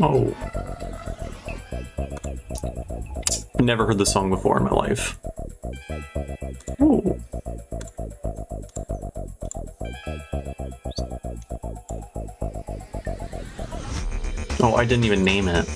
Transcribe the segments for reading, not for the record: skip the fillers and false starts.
Oh. Never heard this song before in my life. Oh. Oh, I didn't even name it.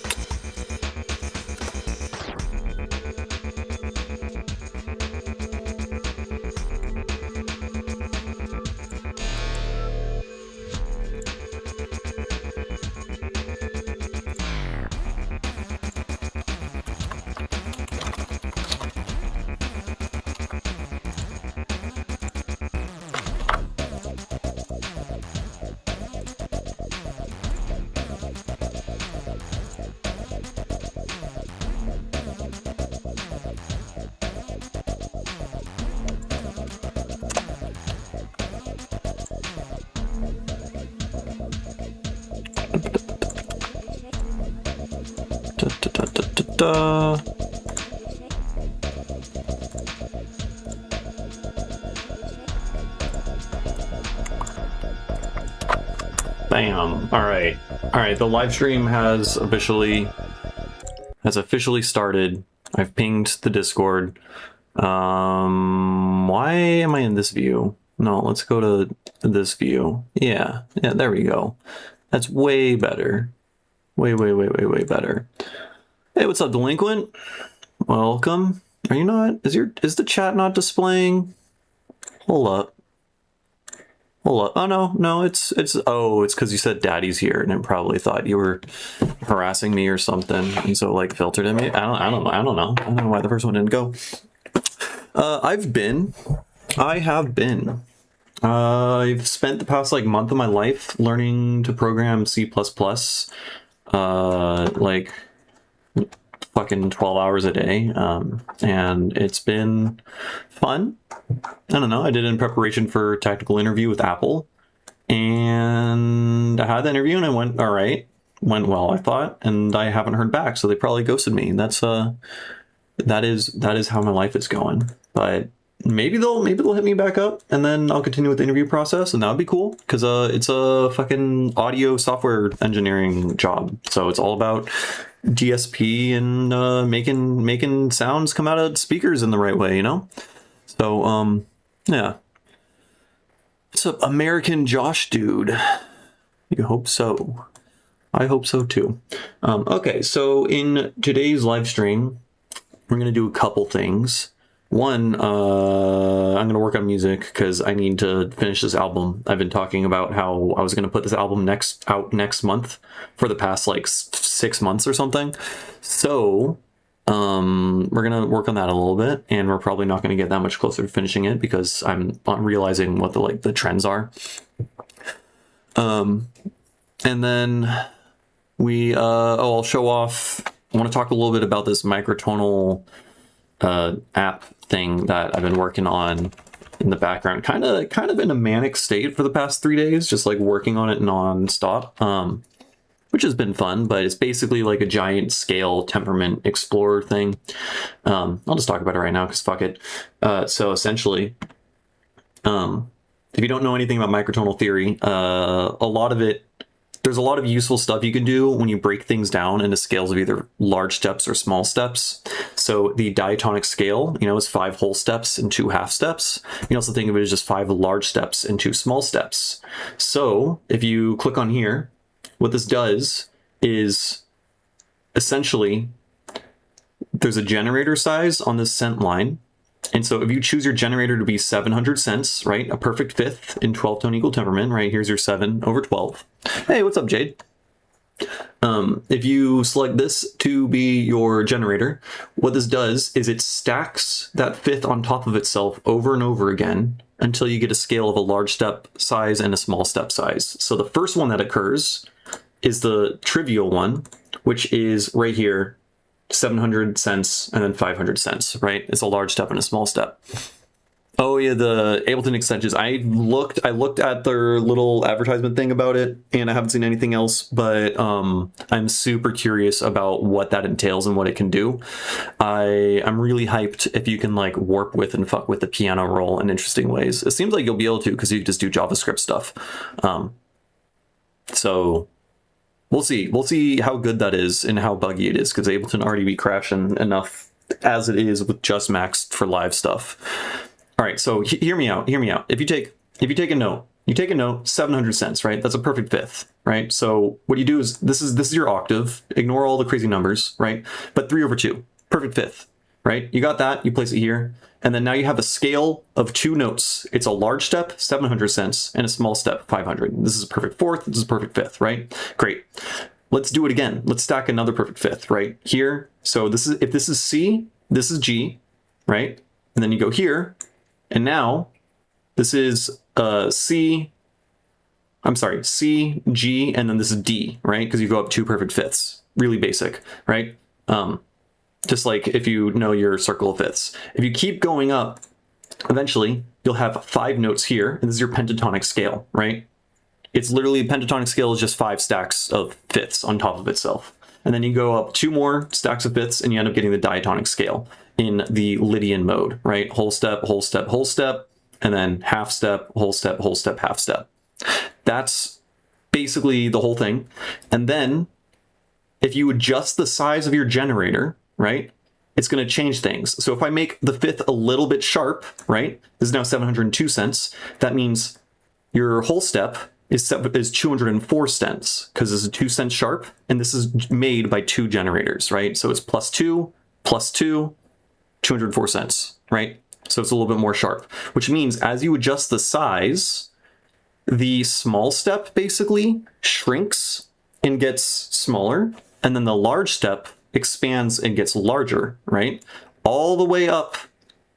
Bam. All right, the live stream has officially started. I've pinged the Discord. Why am I in this view? No, let's go to this view. Yeah, there we go. That's way better. Way better. Hey, what's up, delinquent? Welcome. Are you not? Is the chat not displaying? Hold up. Oh no, it's because you said daddy's here, and it probably thought you were harassing me or something, and so like filtered at me. I don't know. I don't know why the first one didn't go. I have been. I've spent the past like month of my life learning to program C++. Like fucking 12 hours a day, and it's been fun. I don't know, I did it in preparation for a technical interview with Apple, and I had the interview and it went all right, went well, I thought, and I haven't heard back, so they probably ghosted me. That's that is how my life is going. But maybe they'll hit me back up, and then I'll continue with the interview process, and that would be cool, because it's a fucking audio software engineering job, so it's all about DSP and making sounds come out of speakers in the right way, you know? So yeah. What's up, American Josh dude? You hope so. I hope so too. Okay, so in today's live stream, we're gonna do a couple things. One, I'm gonna work on music because I need to finish this album. I've been talking about how I was gonna put this album out next month for the past like 6 months or something. So we're gonna work on that a little bit, and we're probably not gonna get that much closer to finishing it because I'm not realizing what the trends are. And then I'll show off. I want to talk a little bit about this microtonal app thing that I've been working on in the background, kind of in a manic state for the past 3 days, just like working on it non-stop, which has been fun. But it's basically like a giant scale temperament explorer thing. I'll just talk about it right now because fuck it. So essentially, if you don't know anything about microtonal theory, there's a lot of useful stuff you can do when you break things down into scales of either large steps or small steps. So the diatonic scale, is 5 whole steps and 2 half steps. You can also think of it as just 5 large steps and 2 small steps. So if you click on here, what this does is essentially there's a generator size on this cent line. And so if you choose your generator to be 700 cents, right, a perfect fifth in 12-tone equal temperament, right, here's your 7 over 12. Hey, what's up, Jade? If you select this to be your generator, what this does is it stacks that fifth on top of itself over and over again until you get a scale of a large step size and a small step size. So the first one that occurs is the trivial one, which is right here, 700 cents and then 500 cents, right? It's a large step and a small step. Oh yeah, the Ableton extensions. I looked at their little advertisement thing about it, and I haven't seen anything else, but I'm super curious about what that entails and what it can do. I'm really hyped if you can like warp with and fuck with the piano roll in interesting ways. It seems like you'll be able to because you can just do JavaScript stuff. So We'll see. We'll see how good that is and how buggy it is, because Ableton already be crashing enough as it is with just maxed for live stuff. All right, so hear me out. Hear me out. If you take a note, you take a note, 700 cents, right? That's a perfect fifth, right? So what you do is this is your octave. Ignore all the crazy numbers, right? But 3/2, perfect fifth, right? You got that. You place it here. And then now you have a scale of 2 notes. It's a large step, 700 cents, and a small step, 500. This is a perfect fourth, this is a perfect fifth, right? Great. Let's do it again. Let's stack another perfect fifth, right? Here. So if this is C, this is G, right? And then you go here, and now this is C, G, and then this is D, right? Because you go up 2 perfect fifths. Really basic, right? Just like if you know your circle of fifths. If you keep going up, eventually you'll have 5 notes here, and this is your pentatonic scale, right? It's literally, pentatonic scale is just 5 stacks of fifths on top of itself. And then you go up 2 more stacks of fifths, and you end up getting the diatonic scale in the Lydian mode, right? Whole step, whole step, whole step, and then half step, whole step, whole step, half step. That's basically the whole thing. And then if you adjust the size of your generator, right, it's going to change things. So if I make the fifth a little bit sharp, right, this is now 702 cents. That means your whole step is 204 cents, because this is 2 cents sharp, and this is made by 2 generators, right? So it's plus 2, 204 cents, right? So it's a little bit more sharp, which means as you adjust the size, the small step basically shrinks and gets smaller, and then the large step expands and gets larger, right? All the way up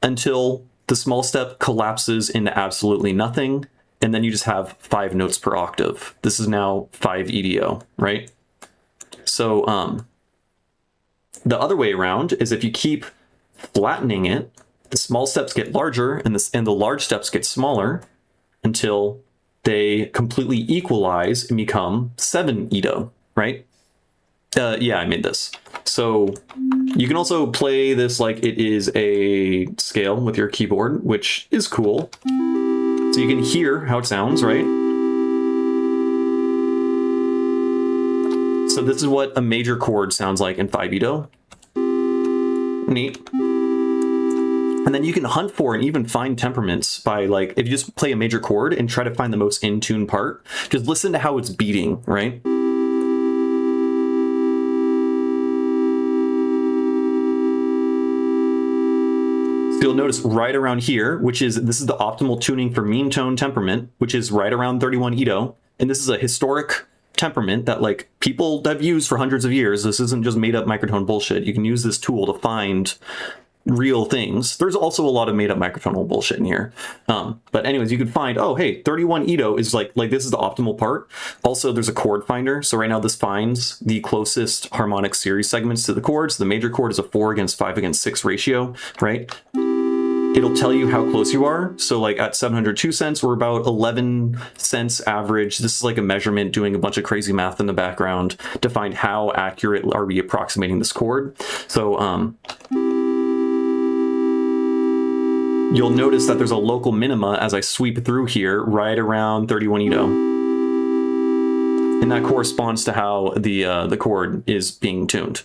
until the small step collapses into absolutely nothing, and then you just have 5 notes per octave. This is now 5 EDO, right? So the other way around is if you keep flattening it, the small steps get larger and the large steps get smaller until they completely equalize and become 7 EDO, right? Yeah, I made this. So you can also play this like it is a scale with your keyboard, which is cool. So you can hear how it sounds, right? So this is what a major chord sounds like in 5-EDO. Neat. And then you can hunt for and even find temperaments by, like, if you just play a major chord and try to find the most in tune part, just listen to how it's beating, right? So you'll notice right around here, this is the optimal tuning for mean tone temperament, which is right around 31 EDO. And this is a historic temperament that, like, people have used for hundreds of years. This isn't just made up microtone bullshit. You can use this tool to find real things. There's also a lot of made up microtonal bullshit in here. But anyways, you can find, oh, hey, 31 EDO is like this is the optimal part. Also, there's a chord finder. So right now this finds the closest harmonic series segments to the chords. The major chord is a 4:5:6 ratio, right? It'll tell you how close you are. So like at 702 cents, we're about 11 cents average. This is like a measurement doing a bunch of crazy math in the background to find how accurate are we approximating this chord. So you'll notice that there's a local minima as I sweep through here right around 31 EDO. And that corresponds to how the chord is being tuned.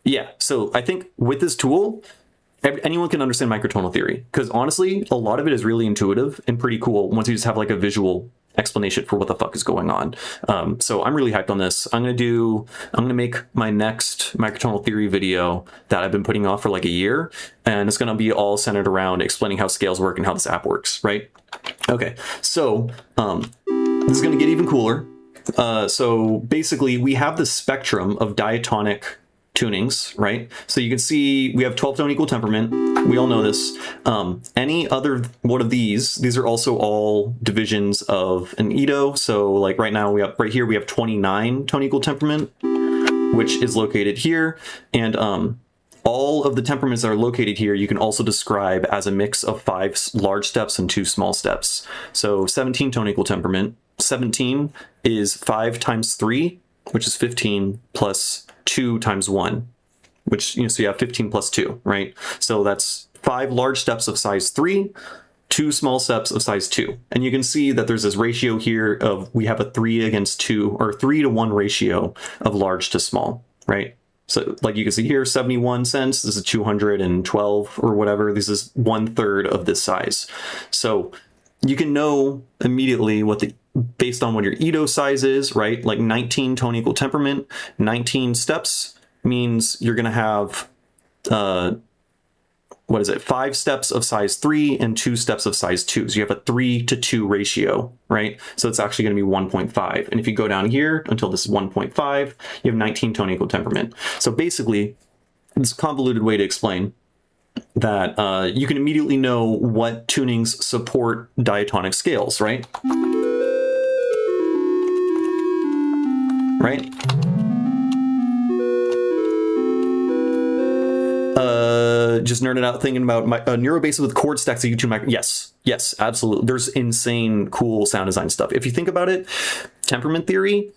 Yeah, so I think with this tool, anyone can understand microtonal theory, because honestly, a lot of it is really intuitive and pretty cool once you just have like a visual explanation for what the fuck is going on. So I'm really hyped on this. I'm gonna make my next microtonal theory video that I've been putting off for like a year, and it's gonna be all centered around explaining how scales work and how this app works, right? Okay, so this is gonna get even cooler. So basically, we have the spectrum of diatonic tunings, right? So you can see we have 12-tone equal temperament. We all know this. Any other one of these are also all divisions of an EDO. So like right now, we have 29-tone equal temperament, which is located here. And all of the temperaments that are located here, you can also describe as a mix of 5 large steps and 2 small steps. So 17-tone equal temperament. 17 is 5 times 3, which is 15, plus 2 times 1, which, so you have 15 plus 2, right? So that's 5 large steps of size 3, 2 small steps of size 2. And you can see that there's this ratio here of we have a 3:2 or 3-to-1 ratio of large to small, right? So like you can see here, 71 cents, this is 212 or whatever. This is 1/3 of this size. So you can know immediately what based on what your Edo size is, right? Like 19 tone equal temperament, 19 steps means you're going to have, 5 steps of size 3 and 2 steps of size 2. So you have a 3-to-2 ratio, right? So it's actually going to be 1.5. And if you go down here until this is 1.5, you have 19 tone equal temperament. So basically, it's a convoluted way to explain that you can immediately know what tunings support diatonic scales, right? Right? Just nerded out thinking about my neurobase with chord stacks that you tune micro. Yes, absolutely. There's insane cool sound design stuff. If you think about it, temperament theory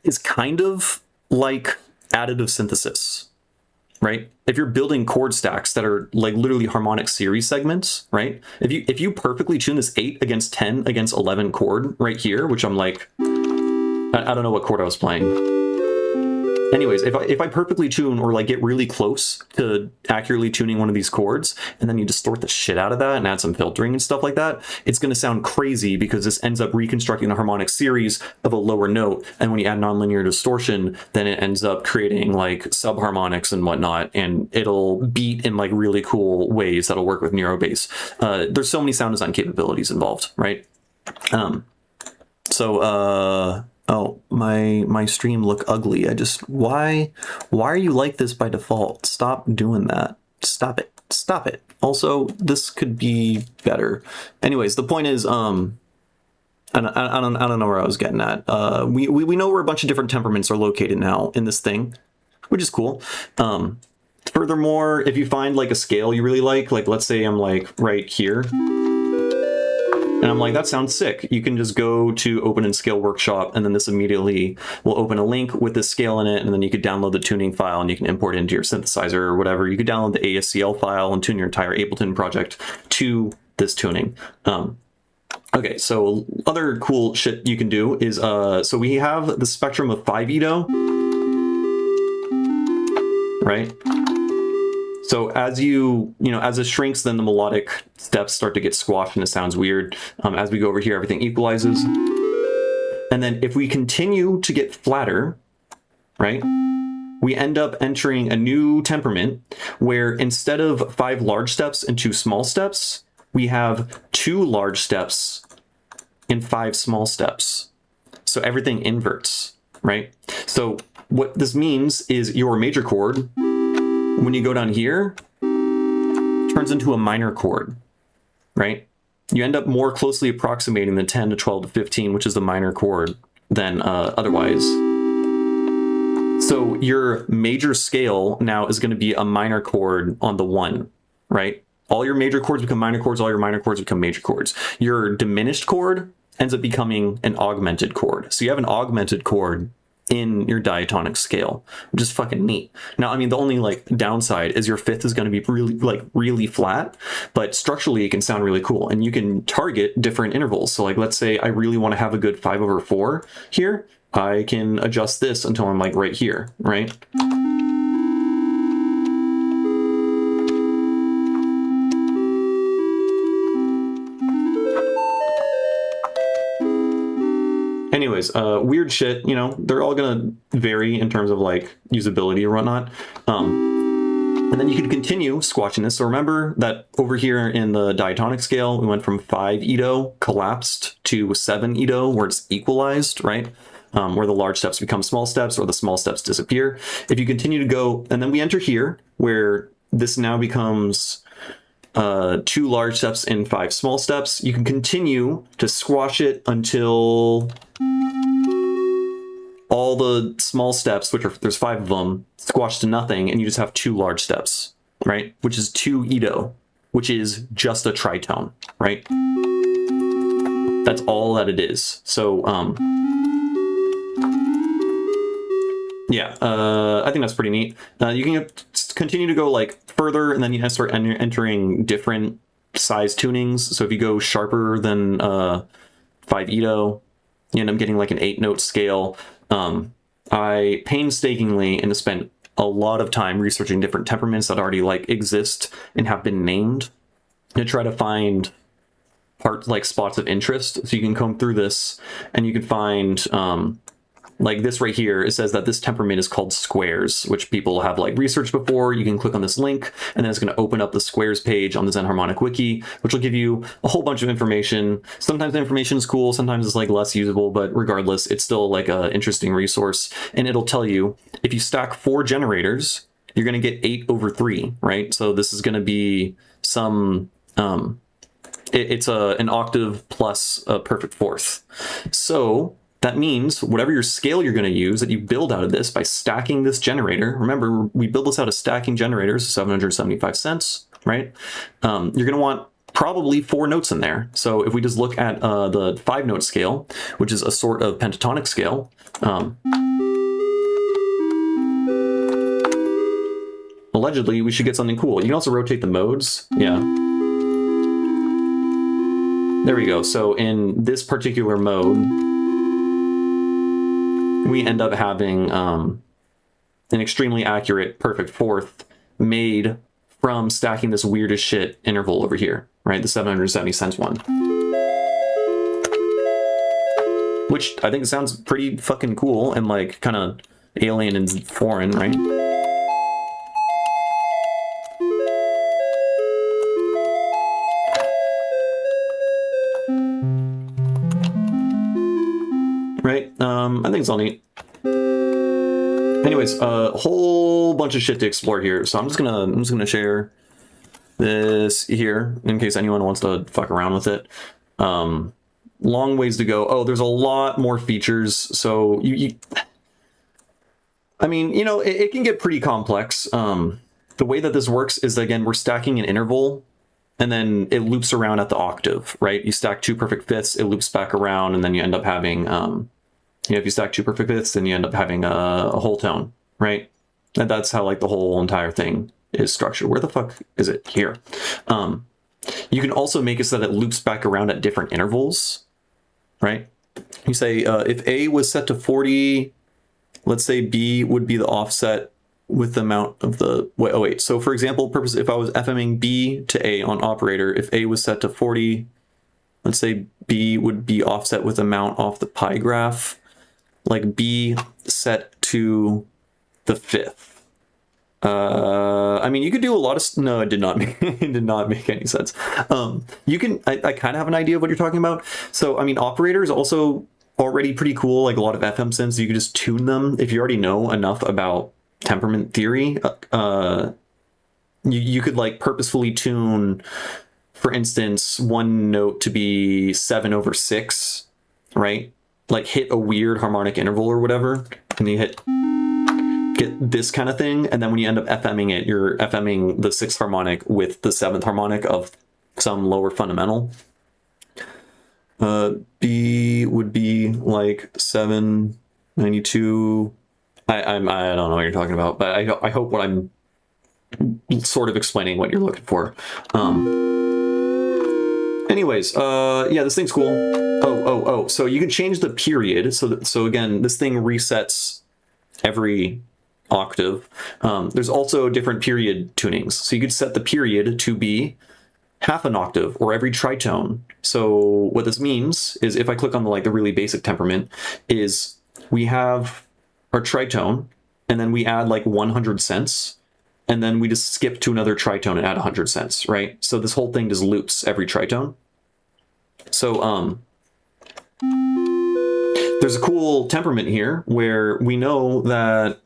is kind of like additive synthesis, right? If you're building chord stacks that are like literally harmonic series segments, right? If you perfectly tune this 8 against 10 against 11 chord right here, which I'm like, I don't know what chord I was playing. Anyways, if I perfectly tune or like get really close to accurately tuning one of these chords, and then you distort the shit out of that and add some filtering and stuff like that, it's going to sound crazy because this ends up reconstructing the harmonic series of a lower note. And when you add nonlinear distortion, then it ends up creating like subharmonics and whatnot, and it'll beat in like really cool ways that'll work with neurobase. There's so many sound design capabilities involved, right? Oh, my stream look ugly. Why are you like this by default? Stop doing that. Stop it. Also, this could be better. Anyways, the point is, I don't know where I was getting at. We know where a bunch of different temperaments are located now in this thing, which is cool. Furthermore, if you find like a scale you really like let's say I'm like right here, and I'm like, that sounds sick. You can just go to Open and Scale Workshop, and then this immediately will open a link with this scale in it, and then you could download the tuning file and you can import it into your synthesizer or whatever. You could download the ASCL file and tune your entire Ableton project to this tuning. Okay, so other cool shit you can do is, so we have the spectrum of 5 Edo, right? So as as it shrinks, then the melodic steps start to get squashed and it sounds weird. As we go over here, everything equalizes. And then if we continue to get flatter, right, we end up entering a new temperament where instead of 5 large steps and 2 small steps, we have 2 large steps and 5 small steps. So everything inverts, right? So what this means is your major chord, when you go down here, turns into a minor chord, right? You end up more closely approximating the 10 to 12 to 15, which is the minor chord, than otherwise. So your major scale now is going to be a minor chord on the 1, right? All your major chords become minor chords, all your minor chords become major chords. Your diminished chord ends up becoming an augmented chord. So you have an augmented chord in your diatonic scale, which is fucking neat. Now, I mean, the only like downside is your 5th is going to be really flat, but structurally it can sound really cool, and you can target different intervals. So like, let's say I really want to have a good 5/4 here, I can adjust this until I'm like right here, right? Anyways, weird shit, they're all gonna vary in terms of like usability or whatnot. And then you can continue squashing this. So remember that over here in the diatonic scale, we went from 5 Edo collapsed to 7 Edo where it's equalized, right? Where the large steps become small steps or the small steps disappear. If you continue to go, and then we enter here where this now becomes 2 large steps and 5 small steps. You can continue to squash it until all the small steps, there's 5 of them, squash to nothing, and you just have 2 large steps, right? Which is 2 Edo, which is just a tritone, right? That's all that it is. So, yeah, I think that's pretty neat. You can continue to go like further, and then you start entering different size tunings. So if you go sharper than 5 Ito, you end up getting like an 8-note scale. I painstakingly and spent a lot of time researching different temperaments that already like exist and have been named to try to find parts like spots of interest. So you can comb through this and you can find like this right here. It says that this temperament is called squares, which people have like researched before. You can click on this link and then it's going to open up the squares page on the Zen Harmonic Wiki, which will give you a whole bunch of information. Sometimes the information is cool, sometimes it's like less usable, but regardless, it's still like an interesting resource. And it'll tell you if you stack 4 generators, you're going to get 8/3, right? So this is going to be some, it's an octave plus a perfect fourth. So that means whatever your scale you're going to use that you build out of this by stacking this generator. Remember, we build this out of stacking generators, 775 cents, right? You're going to want probably 4 notes in there. So if we just look at the 5-note scale, which is a sort of pentatonic scale, allegedly we should get something cool. You can also rotate the modes. Yeah. There we go. So in this particular mode, we end up having an extremely accurate perfect fourth made from stacking this weird as shit interval over here, right? The 770 cents one. Which I think sounds pretty fucking cool and like kind of alien and foreign, right? Right? I think it's all neat. Anyways, a whole bunch of shit to explore here. So I'm just gonna share this here in case anyone wants to fuck around with it. Long ways to go. Oh, there's a lot more features. So I mean, you know, it can get pretty complex. The way that this works is, again, we're stacking an interval and then it loops around at the octave, right? You stack 2 perfect fifths, it loops back around, and then you end up having, you know, if you stack 2 perfect fifths, then you end up having a whole tone, right? And that's how like the whole entire thing is structured. Where the fuck is it? Here. You can also make it so that it loops back around at different intervals, right? You say if A was set to 40, let's say B would be the offset with the amount of the, wait. So for example, if I was FMing B to A on operator, if A was set to 40, let's say B would be offset with amount off the pi graph, like B set to the 5th. I mean, you could do a lot of, no, it did not make, it did not make any sense. You can, I kind of have an idea of what you're talking about. So, I mean, operators also already pretty cool, like a lot of FM synths, you can just tune them. If you already know enough about temperament theory, you could like purposefully tune, for instance, one note to be 7/6, right? Like hit a weird harmonic interval or whatever, and you get this kind of thing, and then when you end up FMing it, you're FMing the 6th harmonic with the 7th harmonic of some lower fundamental. B would be like 792. I don't know what you're talking about, but I hope what I'm sort of explaining what you're looking for. Anyways, yeah, this thing's cool. Oh, so you can change the period. So again, this thing resets every octave. There's also different period tunings. So you could set the period to be half an octave or every tritone. So what this means is, if I click on the really basic temperament, is we have our tritone and then we add like 100 cents and then we just skip to another tritone and add 100 cents, right? So this whole thing just loops every tritone. So there's a cool temperament here where we know that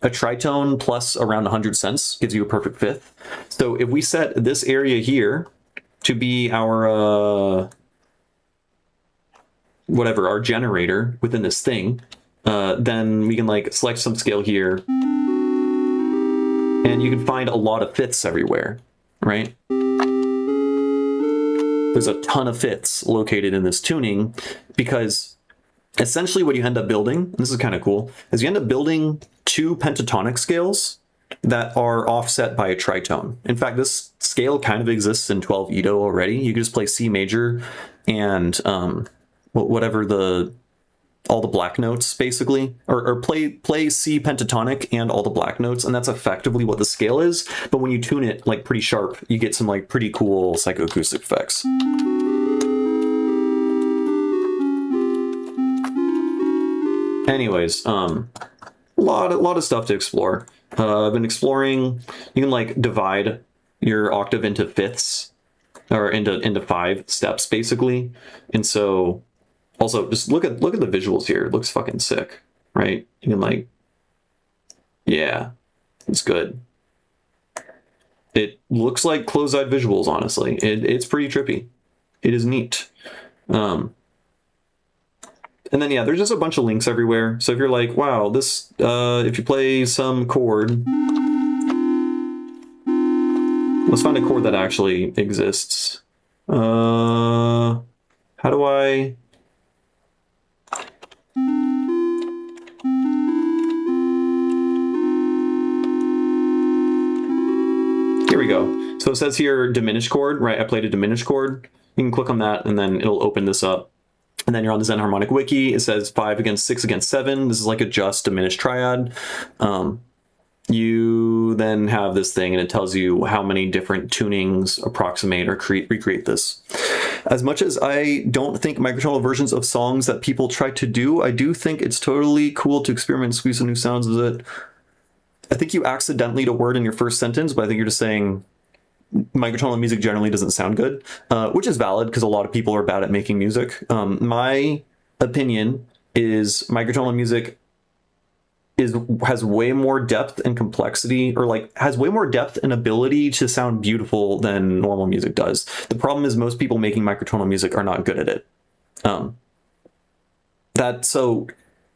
a tritone plus around 100 cents gives you a perfect fifth. So if we set this area here to be our whatever, our generator within this thing, then we can like select some scale here, and you can find a lot of fifths everywhere, right? There's a ton of fifths located in this tuning, because essentially what you end up building, and this is kind of cool, is you end up building 2 pentatonic scales that are offset by a tritone. In fact, this scale kind of exists in 12 Edo already. You can just play C major and whatever all the black notes basically, or play C pentatonic and all the black notes, and that's effectively what the scale is. But when you tune it like pretty sharp, you get some like pretty cool psychoacoustic effects. Anyways, a lot of stuff to explore. I've been exploring. You can like divide your octave into fifths, or into 5 steps basically, and so also just look at the visuals here. It looks fucking sick, right? You can like, yeah, it's good. It looks like closed-eyed visuals. Honestly, it's pretty trippy. It is neat. And then, yeah, there's just a bunch of links everywhere. So if you're like, wow, this, if you play some chord, let's find a chord that actually exists. How do I... Here we go. So it says here diminished chord, right? I played a diminished chord. You can click on that and then it'll open this up. And then you're on the Zen Harmonic Wiki. It says 5 against 6 against 7. This is like a just diminished triad. You then have this thing and it tells you how many different tunings approximate or recreate this. As much as I don't think microtonal versions of songs that people try to do, I do think it's totally cool to experiment and squeeze some new sounds with it. I think you accidentally a word in your first sentence, but I think you're just saying microtonal music generally doesn't sound good, which is valid because a lot of people are bad at making music. My opinion is microtonal music has way more depth and complexity, or like has way more depth and ability to sound beautiful than normal music does. The problem is most people making microtonal music are not good at it. So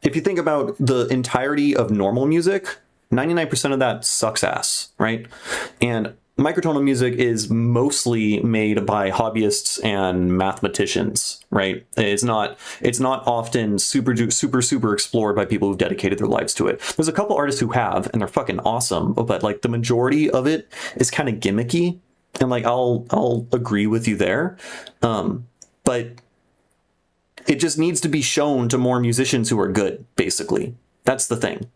if you think about the entirety of normal music, 99% of that sucks ass, right? And microtonal music is mostly made by hobbyists and mathematicians, right? It's not often super explored by people who've dedicated their lives to it. There's a couple artists who have, and they're fucking awesome, but like the majority of it is kind of gimmicky, and like I'll agree with you there. But it just needs to be shown to more musicians who are good, basically. That's the thing.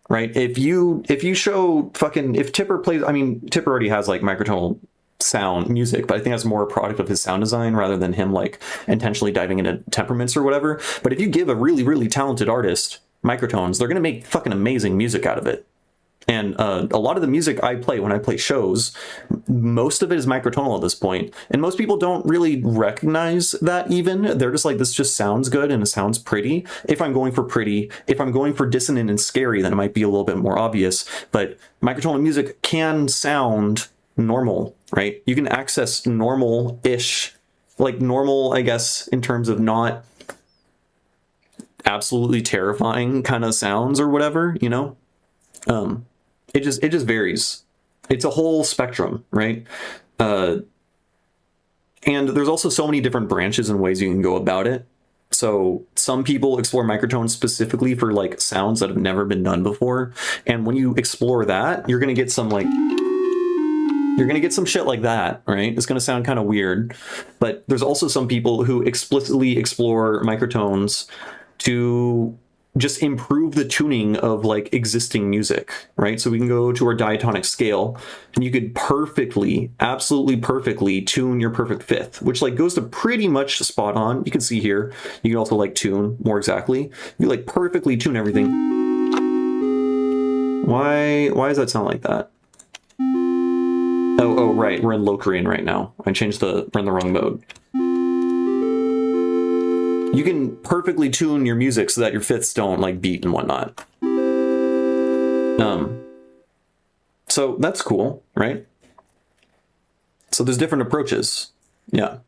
Right? If you show if Tipper plays, I mean, Tipper already has like microtonal sound music, but I think that's more a product of his sound design rather than him like intentionally diving into temperaments or whatever. But if you give a really, really talented artist microtones, they're going to make fucking amazing music out of it. And a lot of the music I play when I play shows, most of it is microtonal at this point. And most people don't really recognize that even. They're just like, this just sounds good and it sounds pretty. If I'm going for pretty, if I'm going for dissonant and scary, then it might be a little bit more obvious. But microtonal music can sound normal, right? You can access normal-ish, like normal, I guess, in terms of not absolutely terrifying kind of sounds or whatever, you know? It just varies. It's a whole spectrum, right? And there's also so many different branches and ways you can go about it. So some people explore microtones specifically for like sounds that have never been done before. And when you explore that, you're going to get some shit like that, right? It's going to sound kind of weird, but there's also some people who explicitly explore microtones to just improve the tuning of like existing music, right? So we can go to our diatonic scale and you could perfectly, absolutely perfectly tune your perfect fifth, which like goes to pretty much spot on. You can see here, you can also like tune more exactly. You like perfectly tune everything. Why does that sound like that? Oh, right, we're in low Korean right now. We're in the wrong mode. You can perfectly tune your music so that your fifths don't like beat and whatnot. So that's cool, right? So there's different approaches. Yeah.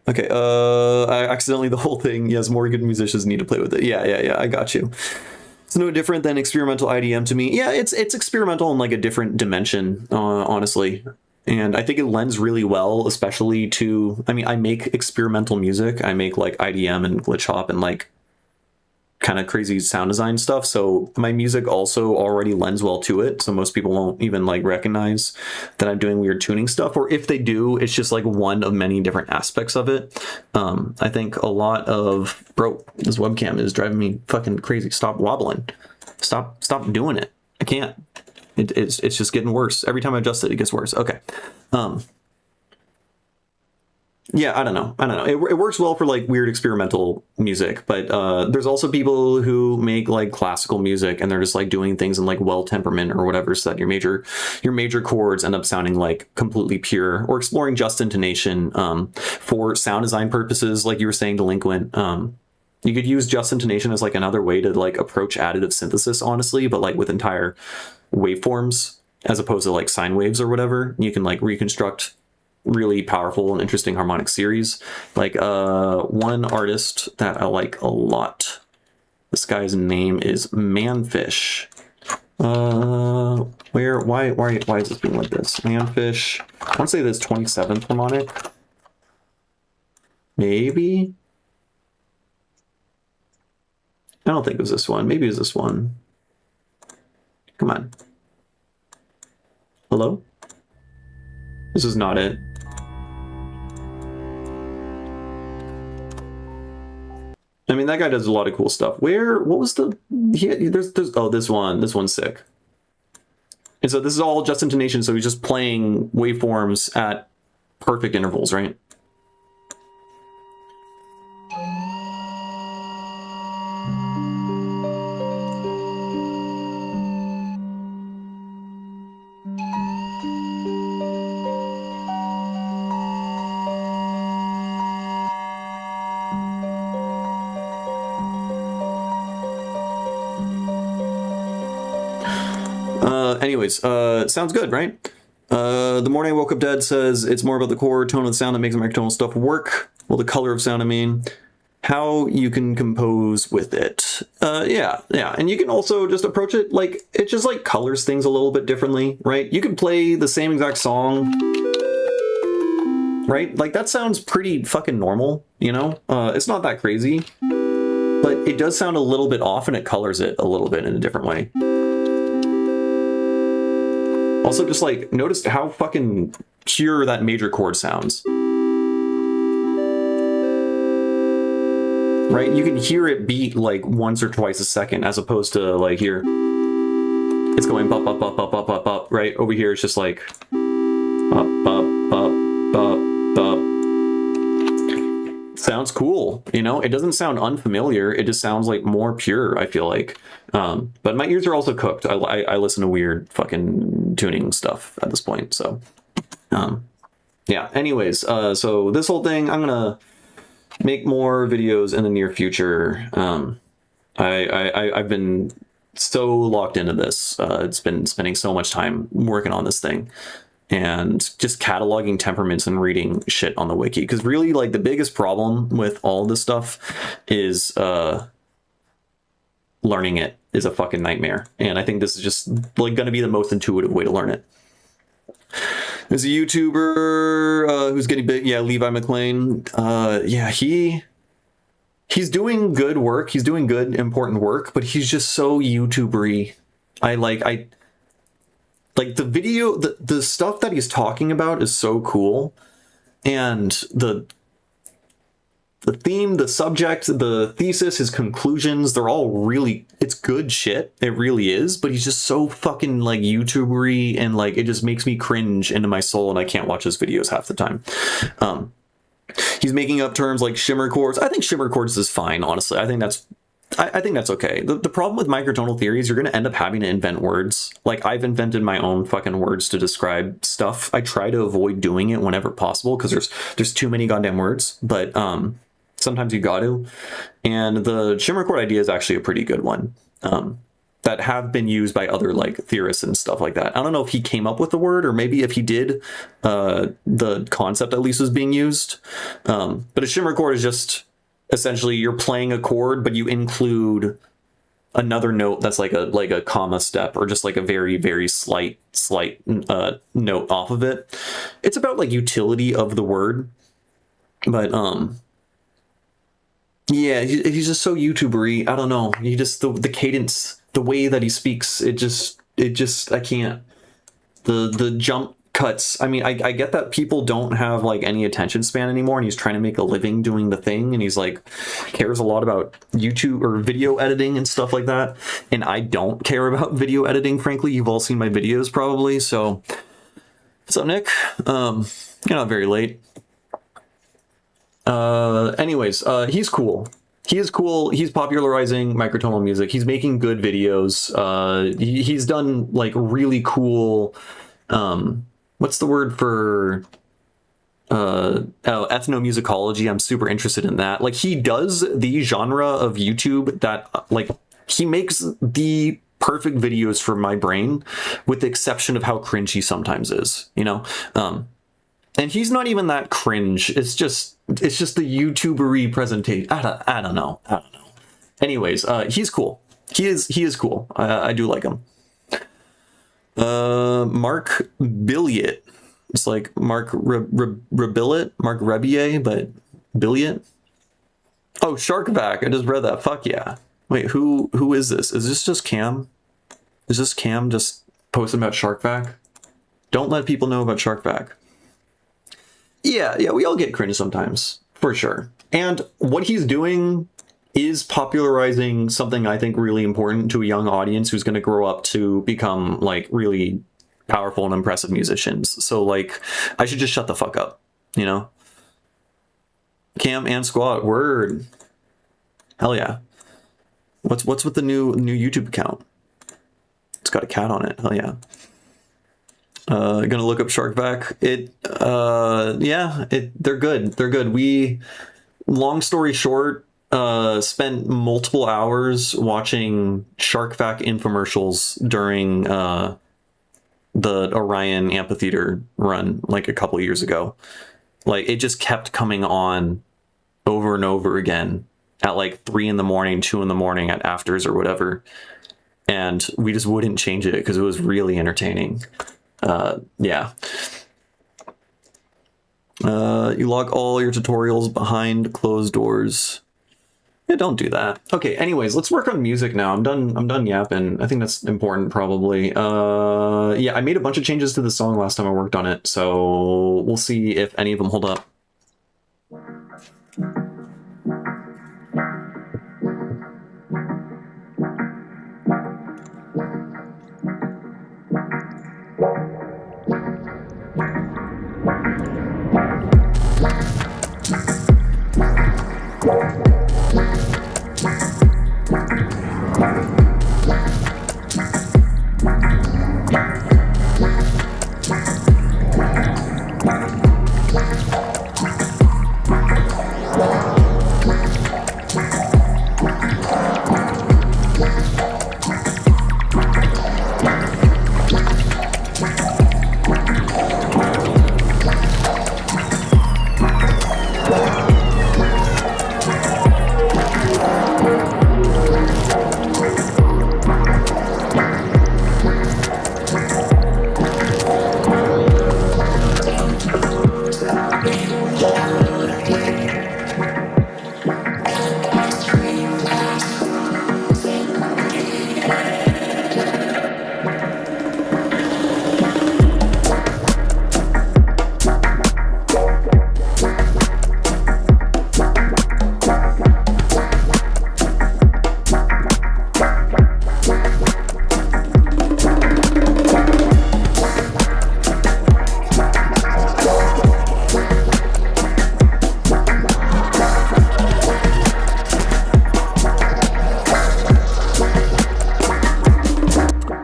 Okay. I accidentally the whole thing. Yes, more good musicians need to play with it. Yeah. I got you. It's no different than experimental IDM to me. Yeah, it's experimental in like a different dimension, honestly. And I think it lends really well, especially to, I mean, I make experimental music. I make like IDM and glitch hop and like kind of crazy sound design stuff. So my music also already lends well to it. So most people won't even like recognize that I'm doing weird tuning stuff. Or if they do, it's just like one of many different aspects of it. I think a lot of, bro, this webcam is driving me fucking crazy. Stop wobbling. Stop doing it. I can't. It's just getting worse. Every time I adjust it, it gets worse. Okay. Yeah, I don't know. It works well for like weird experimental music, but there's also people who make like classical music and they're just like doing things in like well temperament or whatever, so that your major chords end up sounding like completely pure, or exploring just intonation for sound design purposes, like you were saying, Delinquent. You could use just intonation as like another way to like approach additive synthesis, honestly, but like with entire waveforms as opposed to like sine waves or whatever. You can like reconstruct really powerful and interesting harmonic series. Like one artist that I like a lot, this guy's name is Manfish. Why is this being like this? Manfish, I want to say this 27th harmonic, maybe. I don't think it was this one. Maybe it was this one. Come on. Hello? This is not it. I mean, that guy does a lot of cool stuff. What was the, oh, this one's sick. And so this is all just intonation, so he's just playing waveforms at perfect intervals, right? Anyways, sounds good, right? The Morning I Woke Up Dead says it's more about the core tone of the sound that makes the microtonal stuff work. Well, the color of sound, I mean. How you can compose with it. Yeah. And you can also just approach it like, it just like colors things a little bit differently, right? You can play the same exact song, right? Like that sounds pretty fucking normal, you know? It's not that crazy, but it does sound a little bit off and it colors it a little bit in a different way. Also, just like, notice how fucking pure that major chord sounds. Right? You can hear it beat like once or twice a second, as opposed to like here. It's going bop, bop, bop, bop, bop, bop, bop. Right? Over here, it's just like bop, bop, bop, bop, bop. Sounds cool, you know? It doesn't sound unfamiliar. It just sounds like more pure, I feel like. But my ears are also cooked. I listen to weird fucking tuning stuff at this point, so. Yeah, anyways, so this whole thing, I'm gonna make more videos in the near future. I've been so locked into this. It's been spending so much time working on this thing and just cataloging temperaments and reading shit on the wiki. Because really, like, the biggest problem with all this stuff is learning it is a fucking nightmare. And I think this is just like going to be the most intuitive way to learn it. There's a YouTuber who's getting big. Yeah, Levi McLean. Yeah, he's doing good work. He's doing good, important work, but he's just so YouTuber-y. I like the video, the stuff that he's talking about is so cool. And the theme, the subject, the thesis, his conclusions, they're all really, it's good shit. It really is, but he's just so fucking like YouTuber-y, and like it just makes me cringe into my soul, and I can't watch his videos half the time. He's making up terms like shimmer chords. I think shimmer chords is fine, honestly. I think that's okay. The problem with microtonal theory is you're going to end up having to invent words. Like, I've invented my own fucking words to describe stuff. I try to avoid doing it whenever possible because there's too many goddamn words, but sometimes you got to. And the shimmer chord idea is actually a pretty good one that have been used by other like theorists and stuff like that. I don't know if he came up with the word, or maybe if he did, the concept at least was being used. But a shimmer chord is just essentially you're playing a chord, but you include another note that's like a comma step, or just like a very, very slight note off of it. It's about like utility of the word, but Yeah, he's just so YouTubery. I don't know. He just the cadence, the way that he speaks, it just I can't. The jump cuts. I mean, I get that people don't have like any attention span anymore, and he's trying to make a living doing the thing, and he's like cares a lot about YouTube or video editing and stuff like that. And I don't care about video editing, frankly. You've all seen my videos probably. So, what's up, Nick? You're not very late. Anyways, he's cool. He is cool. He's popularizing microtonal music. He's making good videos. He's done like really cool. What's the word for? Ethnomusicology. I'm super interested in that. Like he does the genre of YouTube that like he makes the perfect videos for my brain, with the exception of how cringe he sometimes is. You know. And he's not even that cringe. It's just the YouTubery presentation. I don't know. Anyways, he's cool. He is cool. I do like him. Mark Billiot. It's like Mark Rebillet, Mark Rebier, but Billiot. Oh, Sharkback. I just read that. Fuck yeah. Wait, who is this? Is this just Cam? Is this Cam just posting about Sharkback? Don't let people know about Sharkback. Yeah, we all get cringe sometimes, for sure. And what he's doing is popularizing something I think really important to a young audience who's going to grow up to become like really powerful and impressive musicians. So like, I should just shut the fuck up, you know? Cam and Squat, word. Hell yeah. What's with the new YouTube account? It's got a cat on it. Hell yeah. Gonna look up Sharkback. They're good. We, long story short, spent multiple hours watching Sharkback infomercials during the Orion Amphitheater run like a couple years ago. Like it just kept coming on over and over again at like 3 a.m, 2 a.m at afters or whatever. And we just wouldn't change it because it was really entertaining. Yeah. You log all your tutorials behind closed doors. Yeah, don't do that. Okay, anyways, let's work on music now. I'm done yapping. I think that's important probably. Yeah, I made a bunch of changes to the song last time I worked on it, so we'll see if any of them hold up.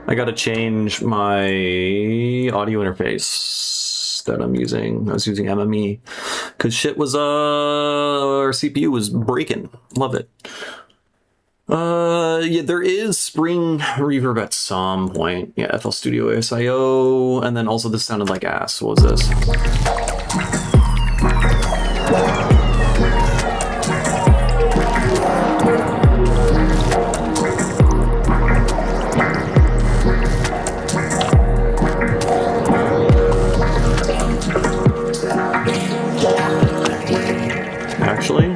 I gotta change my audio interface that I'm using. I was using MME because shit was our CPU was breaking. Love it. Yeah, there is spring reverb at some point. Yeah, FL Studio ASIO, and then also this sounded like ass. What was this? Actually,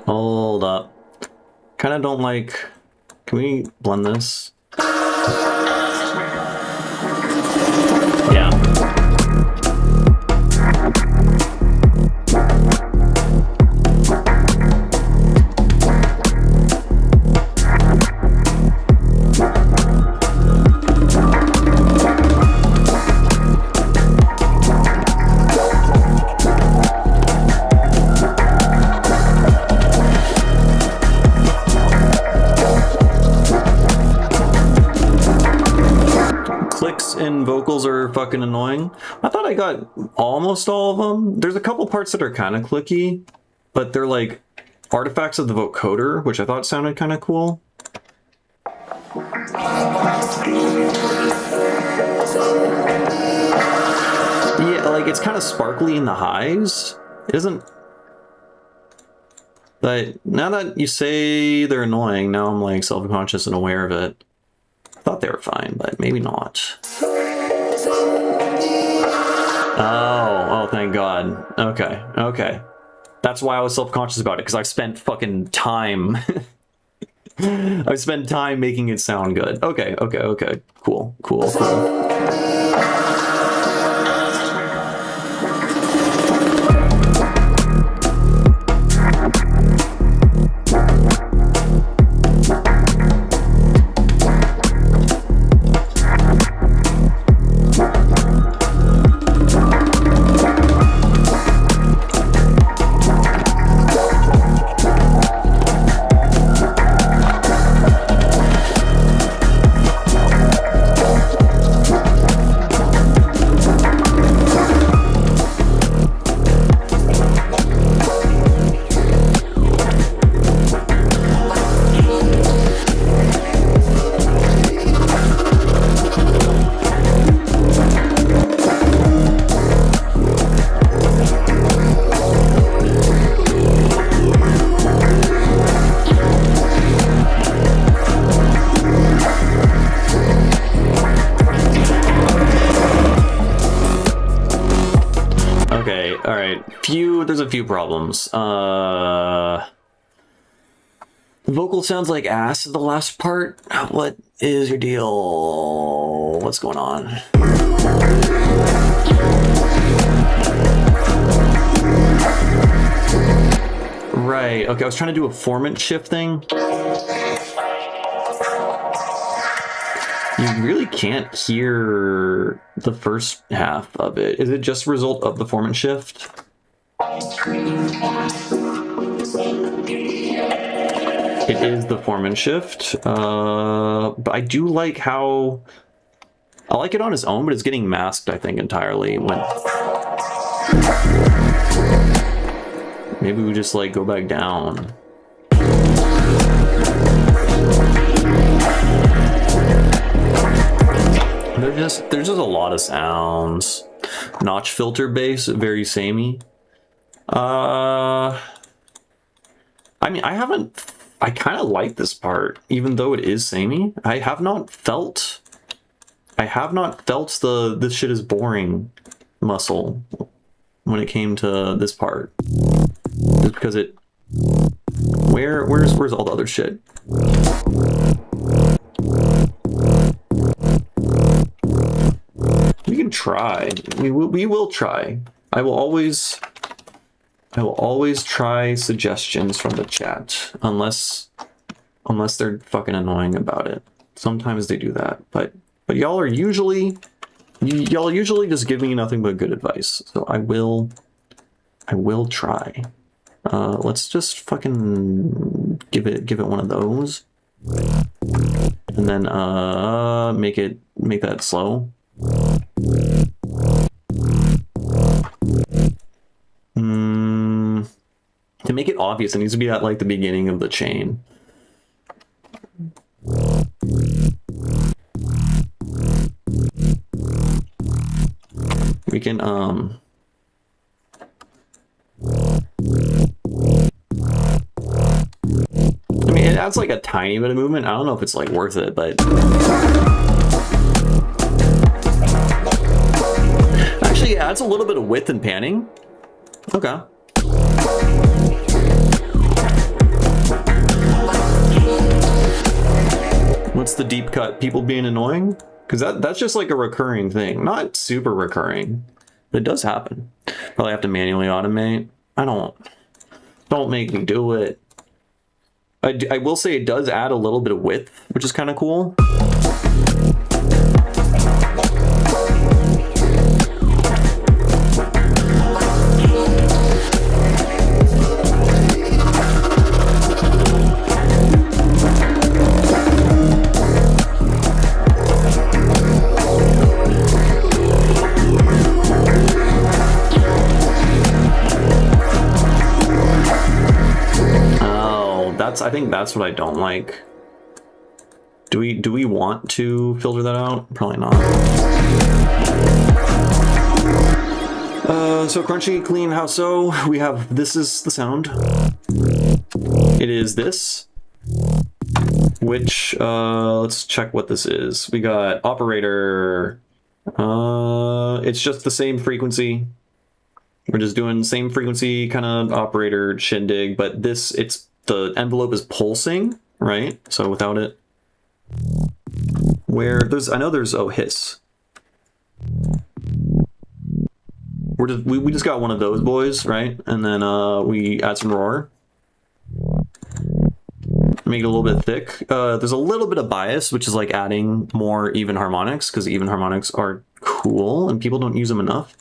Hold up. Kind of don't like... Can we blend this? Yeah. Clicks in vocals are fucking annoying. I thought I got almost all of them. There's a couple parts that are kind of clicky, but they're like artifacts of the vocoder, which I thought sounded kind of cool. Yeah, like it's kind of sparkly in the highs. It isn't... But now that you say they're annoying, now I'm like self-conscious and aware of it. I thought they were fine, but maybe not. Oh, thank God. Okay, okay. That's why I was self-conscious about it, because I spent fucking time. I spent time making it sound good. Okay, okay, okay. Cool, cool, cool. There's a few problems. The vocal sounds like ass in the last part. What is your deal? What's going on? Right, okay, I was trying to do a formant shift thing. You really can't hear the first half of it. Is it just a result of the formant shift? It is the formant shift, but I do like how... I like it on its own, but it's getting masked, I think, entirely when... Maybe we just, like, go back down. There's just a lot of sounds. Notch filter bass, very samey. I mean, I kind of like this part, even though it is samey. I have not felt the this shit is boring muscle when it came to this part. Just because it, where's all the other shit? We can try. We will try. I will always try suggestions from the chat, unless they're fucking annoying about it. Sometimes they do that, but y'all usually just give me nothing but good advice. So I will try. Let's just fucking give it one of those, and then make that slow. To make it obvious, it needs to be at like the beginning of the chain. We can, I mean, it adds like a tiny bit of movement. I don't know if it's like worth it, but actually it adds a little bit of width and panning. Okay. What's the deep cut? People being annoying? Because that's just like a recurring thing, not super recurring. It does happen. Probably have to manually automate. Don't make me do it. I will say it does add a little bit of width, which is kind of cool. I think that's what I don't like. Do we want to filter that out? Probably not. So crunchy, clean, how so? We have, this is the sound. It is this, which, let's check what this is. We got operator. It's just the same frequency. We're just doing same frequency kind of operator shindig, but this, the envelope is pulsing, right? So without it, where there's, I know there's, oh, hiss. We just got one of those boys, right? And then we add some roar. Make it a little bit thick. There's a little bit of bias, which is like adding more even harmonics, because even harmonics are cool and people don't use them enough.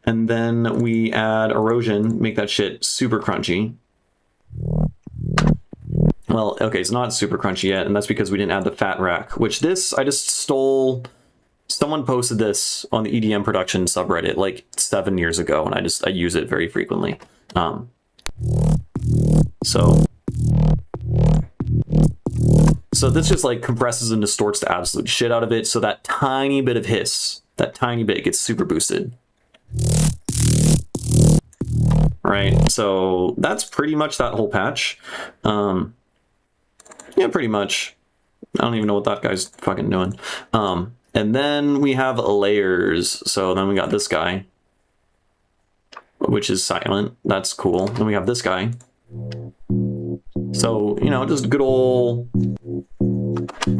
And then we add erosion, make that shit super crunchy. Well, okay, it's not super crunchy yet, and that's because we didn't add the fat rack, which this, I just stole, someone posted this on the EDM production subreddit like 7 years ago, and I use it very frequently. So this just like compresses and distorts the absolute shit out of it, so that tiny bit of hiss, that tiny bit gets super boosted. Right, so that's pretty much that whole patch. Yeah, pretty much. I don't even know what that guy's fucking doing. And then we have layers. So then we got this guy, which is silent. That's cool. Then we have this guy. So, you know, just good old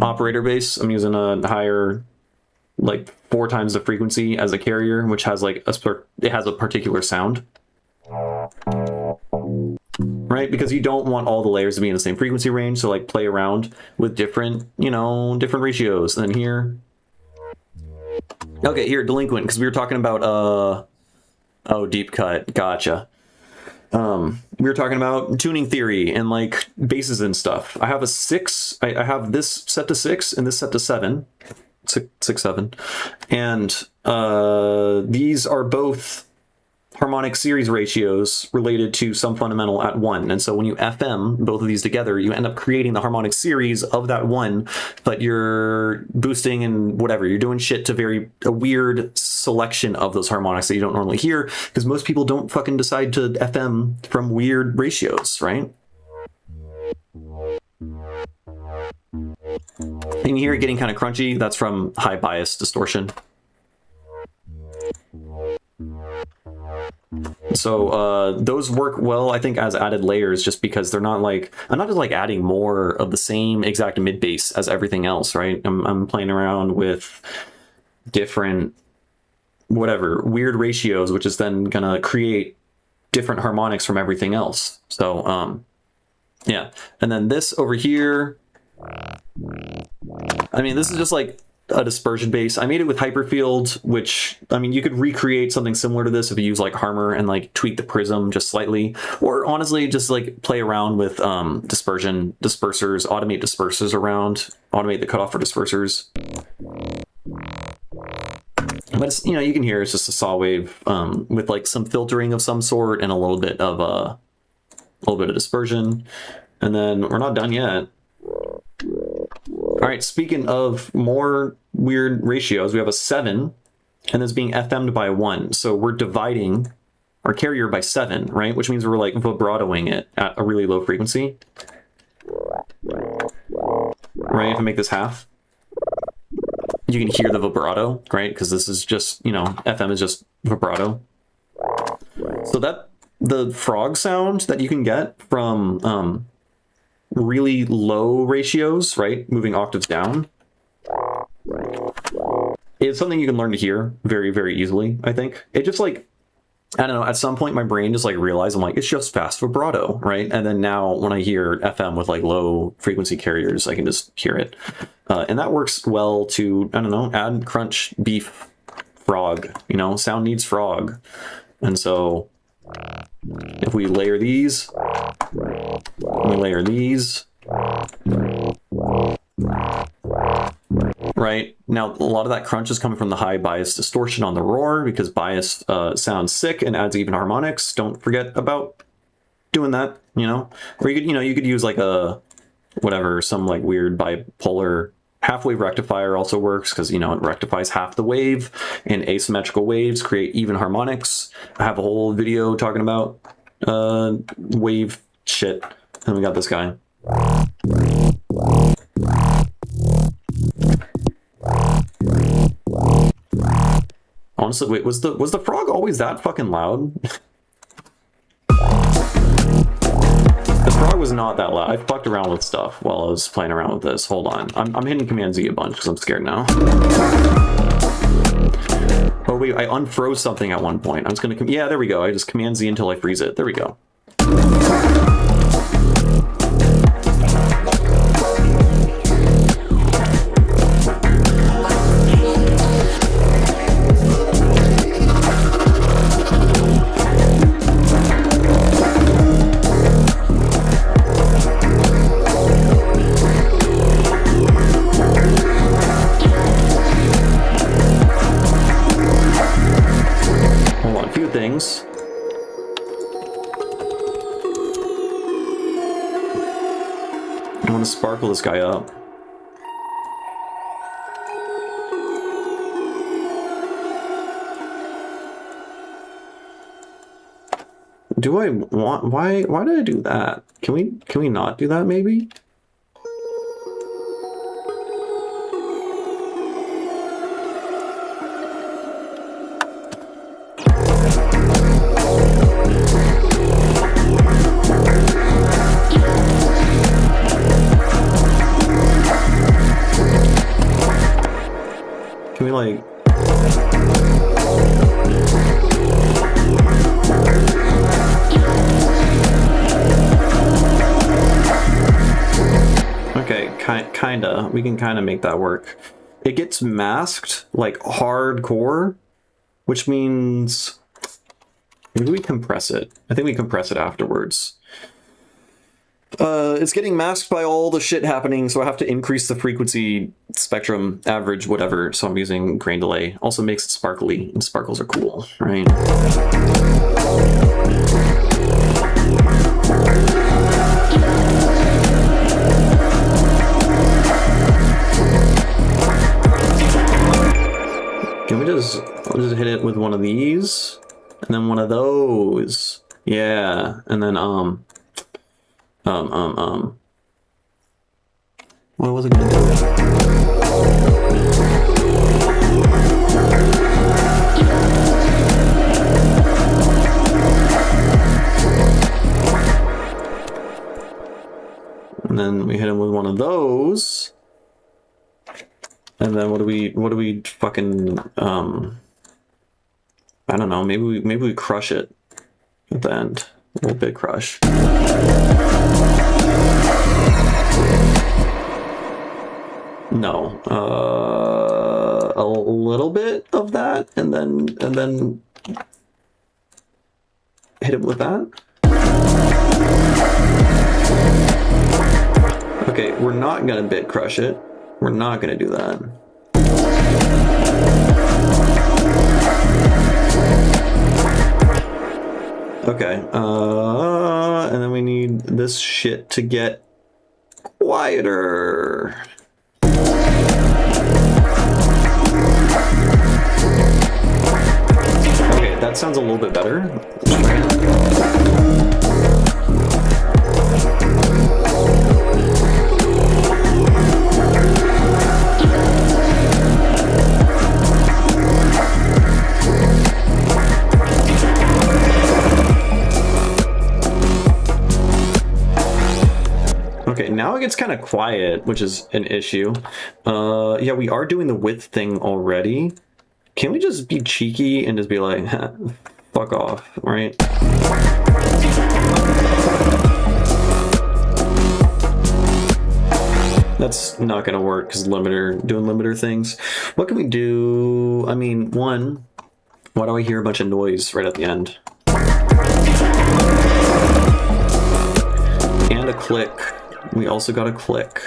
operator base. I'm using a higher, like 4 times the frequency as a carrier, which has like it has a particular sound. Right, because you don't want all the layers to be in the same frequency range, so like play around with different, you know, different ratios. And then here, okay, here delinquent, because we were talking about oh, deep cut, gotcha. We were talking about tuning theory and like basses and stuff. I have a 6, I have this set to 6 and this set to 7, 6, 7, and these are both harmonic series ratios related to some fundamental at 1. And so when you FM both of these together, you end up creating the harmonic series of that 1, but you're boosting and whatever, you're doing shit to a weird selection of those harmonics that you don't normally hear, because most people don't fucking decide to FM from weird ratios, right? And you hear it getting kind of crunchy. That's from high bias distortion. So those work well, I think, as added layers, just because they're not like, I'm not just like adding more of the same exact mid bass as everything else, right? I'm playing around with different, whatever, weird ratios, which is then gonna create different harmonics from everything else. So yeah, and then this over here, I mean, this is just like a dispersion base. I made it with hyperfield, which, I mean, you could recreate something similar to this if you use like Harmor and like tweak the prism just slightly, or honestly just like play around with dispersion dispersers, automate dispersers around, automate the cutoff for dispersers. But it's, you know, you can hear it's just a saw wave with like some filtering of some sort and a little bit of dispersion. And then we're not done yet. All right, speaking of more weird ratios, we have a 7, and this being FM'd by 1. So we're dividing our carrier by 7, right? Which means we're like vibratoing it at a really low frequency. Right, if I make this half, you can hear the vibrato, right? Because this is just, you know, FM is just vibrato. So that the frog sound that you can get from really low ratios, right? Moving octaves down. It's something you can learn to hear very, very easily, I think. It just like, I don't know, at some point my brain just like realized, I'm like, it's just fast vibrato, right? And then now when I hear FM with like low frequency carriers, I can just hear it. And that works well to, I don't know, add crunch, beef, frog, you know, sound needs frog. And so if we layer these, we layer these, right? Now, a lot of that crunch is coming from the high bias distortion on the roar because bias sounds sick and adds even harmonics. Don't forget about doing that, you know? Or you could, you know, you could use like a, whatever, some like weird bipolar half-wave rectifier also works because, you know, it rectifies half the wave, and asymmetrical waves create even harmonics. I have a whole video talking about wave shit. And we got this guy. Honestly, wait, was the frog always that fucking loud? The frog was not that loud. I fucked around with stuff while I was playing around with this. Hold on. I'm hitting Command Z a bunch because I'm scared now. Oh wait, I unfroze something at one point. I'm just gonna, yeah, there we go. I just Command Z until I freeze it. There we go. Things. I want to sparkle this guy up. Do I want, why did I do that? Can we not do that maybe? Can we like... Okay, kinda. We can kinda make that work. It gets masked, like, hardcore, which means... Maybe we compress it. I think we compress it afterwards. It's getting masked by all the shit happening, so I have to increase the frequency spectrum average, whatever, so I'm using grain delay. Also makes it sparkly, and sparkles are cool, right? Can we just, I'll just hit it with one of these, and then one of those. Yeah, and then, what was it gonna do? And then we hit him with one of those. And then what do we fucking, I don't know, maybe we crush it at the end. A little bit crush. No, a little bit of that, and then hit him with that. Okay, we're not gonna bit crush it. We're not gonna do that. Okay, and then we need this shit to get quieter. That sounds a little bit better. Okay, now it gets kind of quiet, which is an issue. Yeah, we are doing the width thing already. Can we just be cheeky and just be like, fuck off, right? That's not gonna work because doing limiter things. What can we do? I mean, one, why do I hear a bunch of noise right at the end? And a click. We also got a click.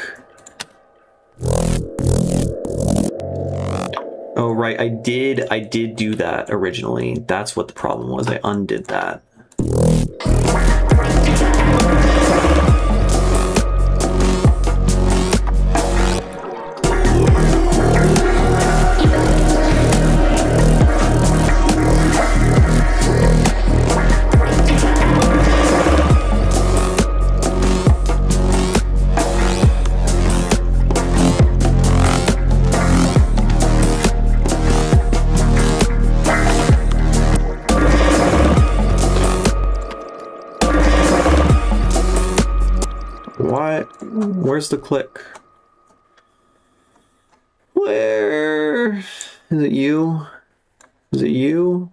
Oh, right, I did do that originally. That's what the problem was. I undid that. Where's the click? Where? Is it you? Is it you?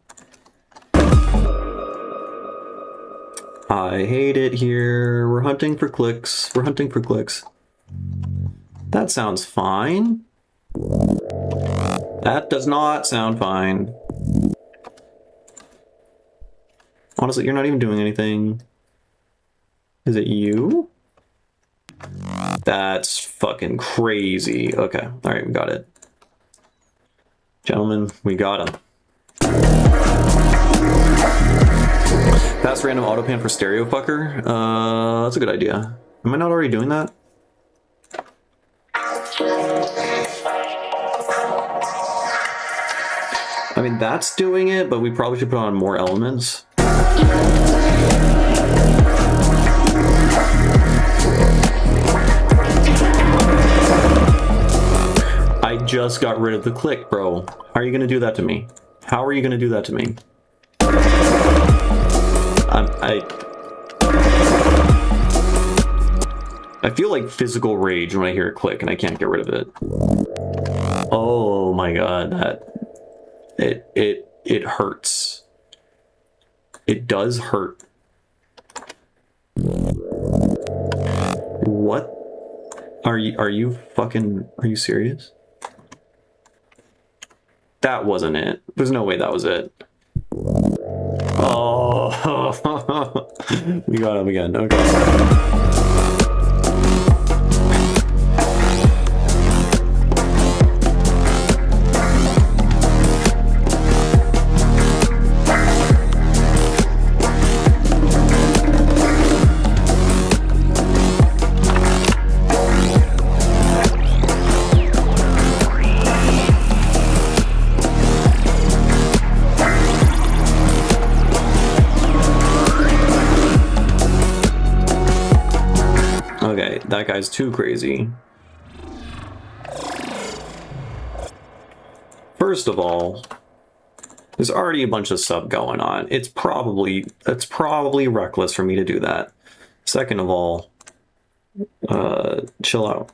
I hate it here. We're hunting for clicks. We're hunting for clicks. That sounds fine. That does not sound fine. Honestly, you're not even doing anything. Is it you? That's fucking crazy. Okay, all right, we got it. Gentlemen, we got him. Fast random autopan for stereo fucker. That's a good idea. Am I not already doing that? I mean, that's doing it, but we probably should put on more elements. I just got rid of the click, bro. How are you gonna do that to me? How are you gonna do that to me? I feel like physical rage when I hear a click and I can't get rid of it. Oh my god, it hurts. It does hurt. What? Are you serious? That wasn't it. There's no way that was it. Oh, we got him again. Okay. That guy's too crazy. First of all, there's already a bunch of stuff going on. It's probably reckless for me to do that. Second of all, chill out.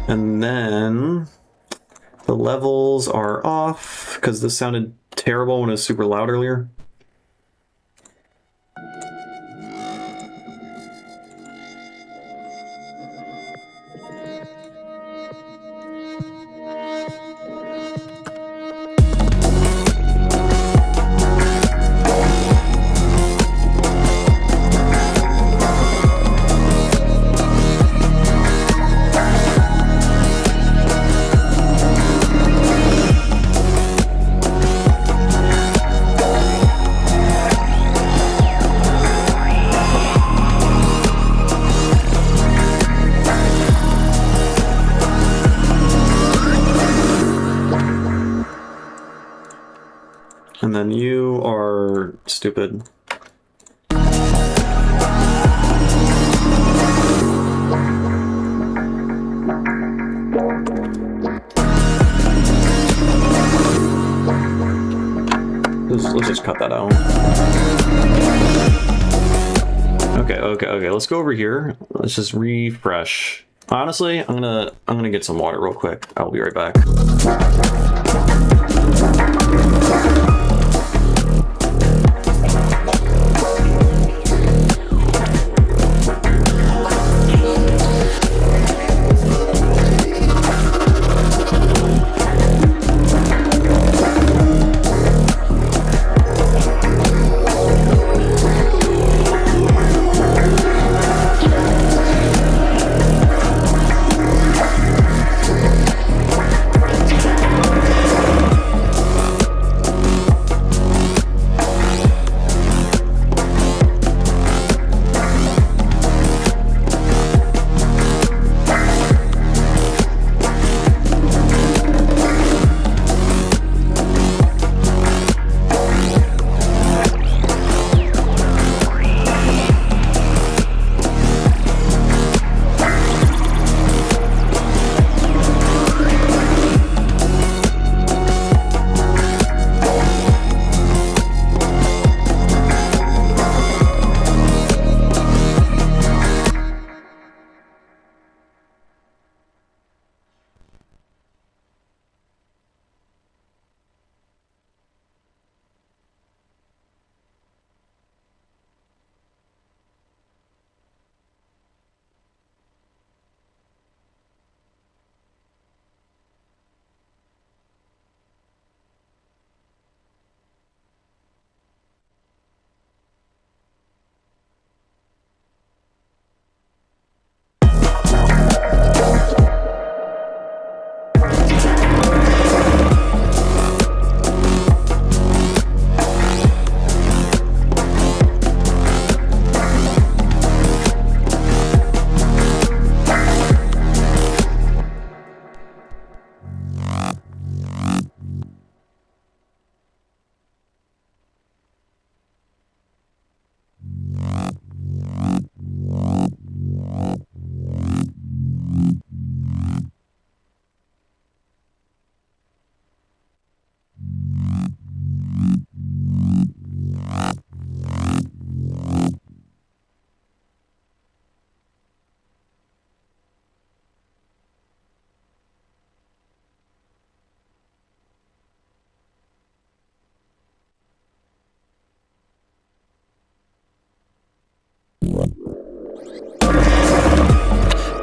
And then the levels are off because this sounded terrible when it was super loud earlier. And then you are stupid. Let's just cut that out. Okay, let's go over here. Let's just refresh. Honestly, I'm gonna get some water real quick. I'll be right back.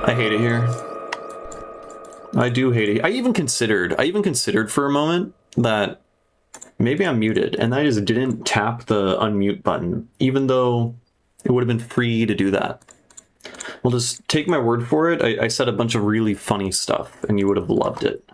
I hate it here. I do hate it. I even considered for a moment that maybe I'm muted, and I just didn't tap the unmute button, even though it would have been free to do that. Well, just take my word for it. I said a bunch of really funny stuff, and you would have loved it.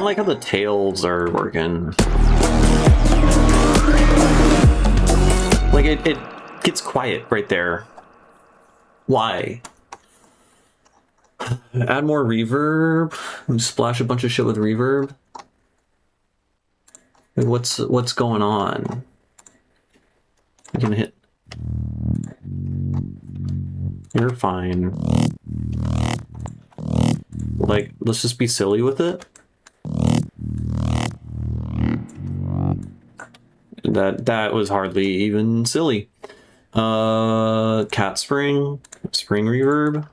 Like how the tails are working. Like it gets quiet right there. Why? Add more reverb. Splash a bunch of shit with reverb. Like what's going on? I'm gonna hit. You're fine. Like, let's just be silly with it. That was hardly even silly. Cat spring reverb.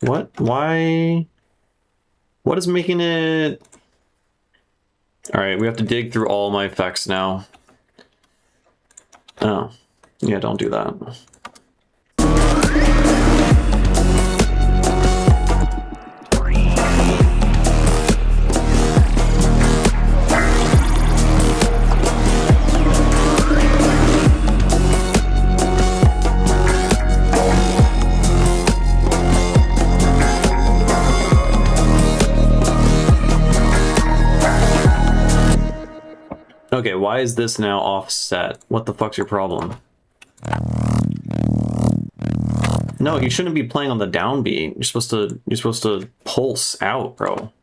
What? Why? What is making it? All right, we have to dig through all my effects now. Oh, yeah, don't do that. Okay, why is this now offset? What the fuck's your problem? No, you shouldn't be playing on the downbeat. You're supposed to pulse out, bro.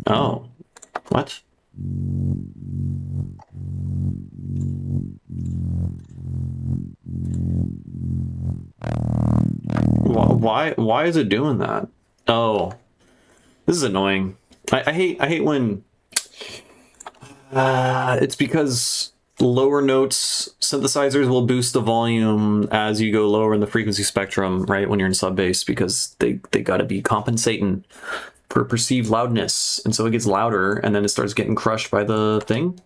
Oh. What? Why is it doing that? Oh. This is annoying. I hate when it's because lower notes synthesizers will boost the volume as you go lower in the frequency spectrum, right, when you're in sub bass, because they gotta be compensating for perceived loudness, and so it gets louder and then it starts getting crushed by the thing.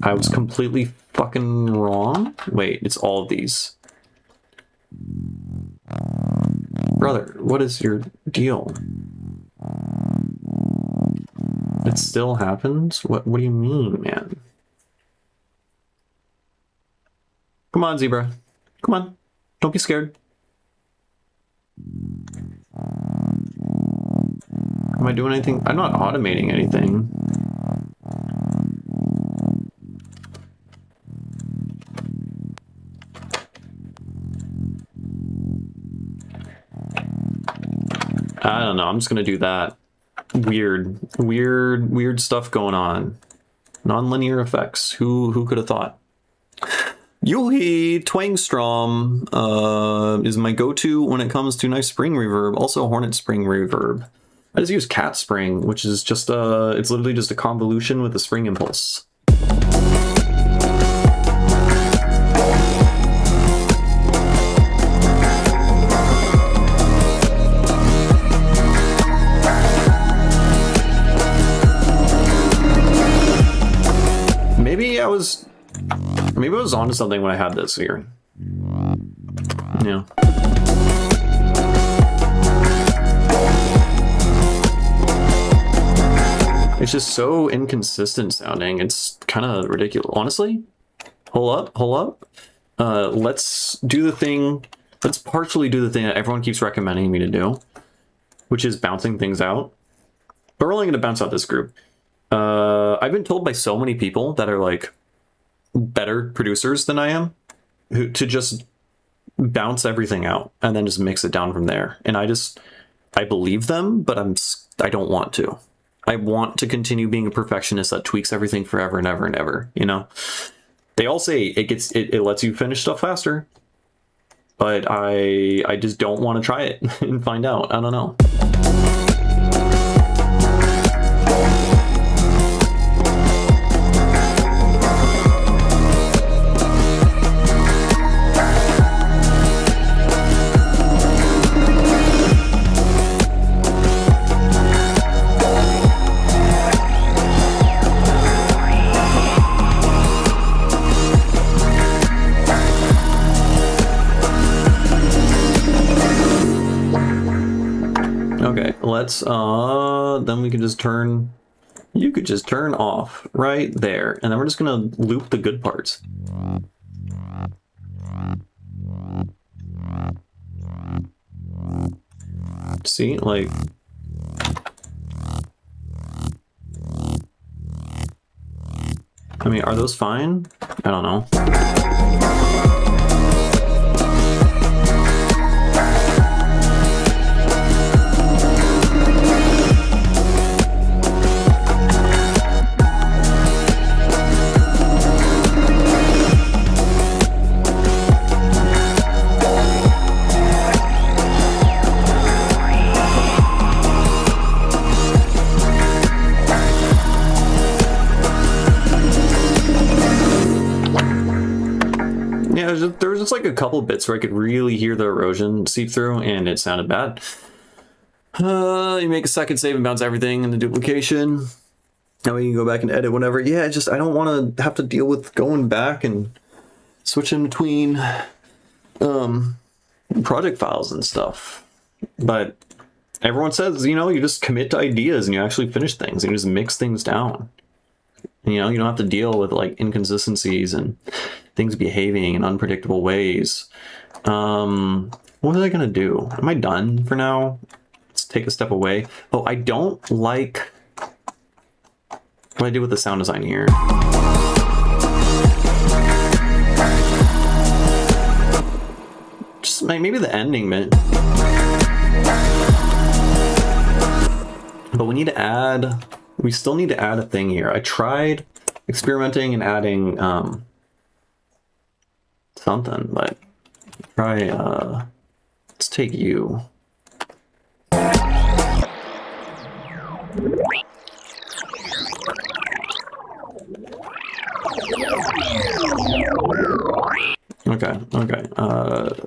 I was completely fucking wrong. Wait, it's all of these. Brother, what is your deal? It still happens? What do you mean, man? Come on, Zebra. Come on. Don't be scared. Am I doing anything? I'm not automating anything. I don't know. I'm just gonna do that. Weird stuff going on. Nonlinear effects. Who could have thought? Yuhi Twangstrom is my go-to when it comes to nice spring reverb. Also Hornet spring reverb. I just use Cat Spring, which is just it's literally just a convolution with a spring impulse. Maybe I was onto something when I had this here. Yeah. It's just so inconsistent sounding. It's kind of ridiculous. Honestly, hold up. Let's do the thing. Let's partially do the thing that everyone keeps recommending me to do, which is bouncing things out. But we're only going to bounce out this group. I've been told by so many people that are like better producers than I am, to just bounce everything out and then just mix it down from there. And I believe them, but I don't want to. I want to continue being a perfectionist that tweaks everything forever and ever and ever, you know? They all say it lets you finish stuff faster, but I just don't want to try it and find out. I don't know. Let's then we can just you could just turn off right there, and then we're just gonna loop the good parts. See, like, I mean, are those fine? I don't know. There was just like a couple bits where I could really hear the erosion seep through, and it sounded bad. You make a second save and bounce everything in the duplication. That way you can go back and edit whenever. Yeah, just I don't want to have to deal with going back and switching between project files and stuff. But everyone says, you know, you just commit to ideas and you actually finish things and you just mix things down. You know, you don't have to deal with like inconsistencies and things behaving in unpredictable ways. What was I gonna do? Am I done for now? Let's take a step away. Oh, I don't like what I did with the sound design here. Just maybe the ending bit. But we still need to add a thing here. I tried experimenting and adding something, but try, let's take you. Okay,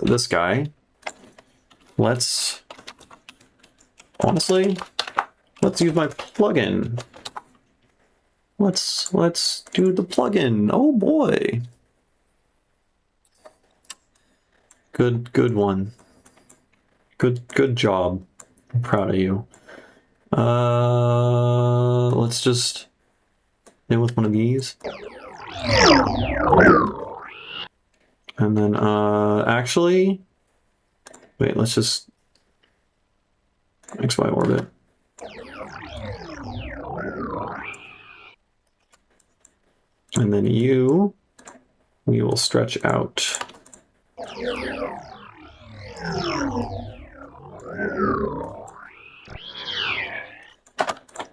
this guy. Honestly, let's use my plugin. Let's do the plugin. Oh boy. Good one. Good job. I'm proud of you. Let's just hit with one of these. And then actually wait, let's just XY orbit. And then we will stretch out.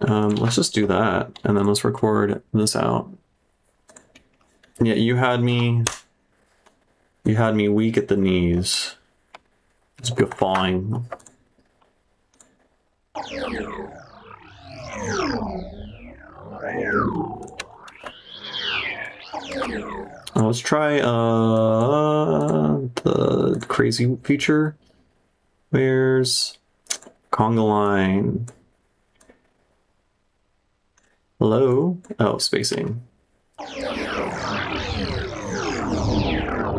Let's just do that, and then let's record this out. Yeah, you had me weak at the knees. Just guffawing. Let's try the crazy feature. Where's conga line? Hello? Oh, spacing.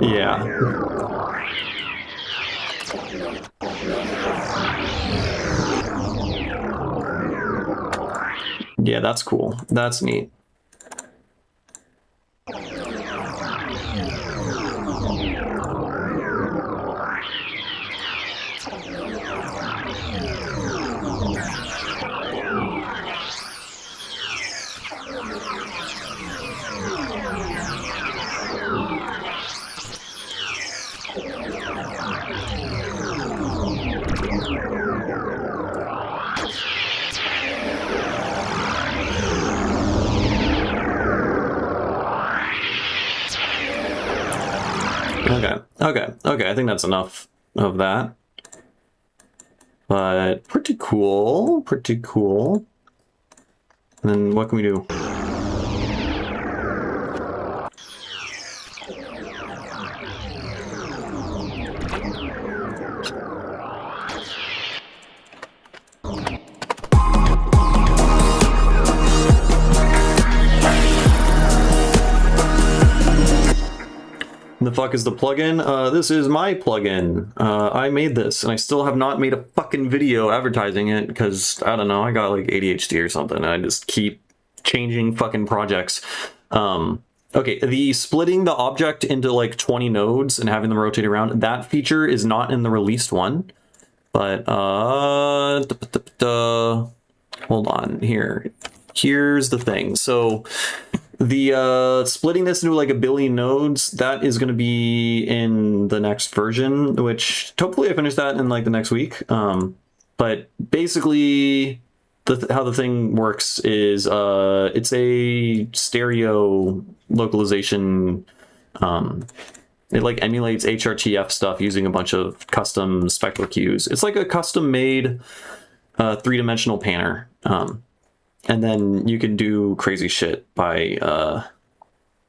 Yeah. Yeah, that's cool. That's neat. Okay, I think that's enough of that. But pretty cool. And then what can we do? The fuck is the plugin? This is my plugin. I made this, and I still have not made a fucking video advertising it because, I don't know, I got like ADHD or something. I just keep changing fucking projects. Okay, the splitting the object into like 20 nodes and having them rotate around, that feature is not in the released one. But, hold on, here's the thing. So, the splitting this into like a billion nodes, that is going to be in the next version, which hopefully I finish that in like the next week. But basically how the thing works is it's a stereo localization. It like emulates HRTF stuff using a bunch of custom spectral cues. It's like a custom made three-dimensional panner. And then you can do crazy shit by,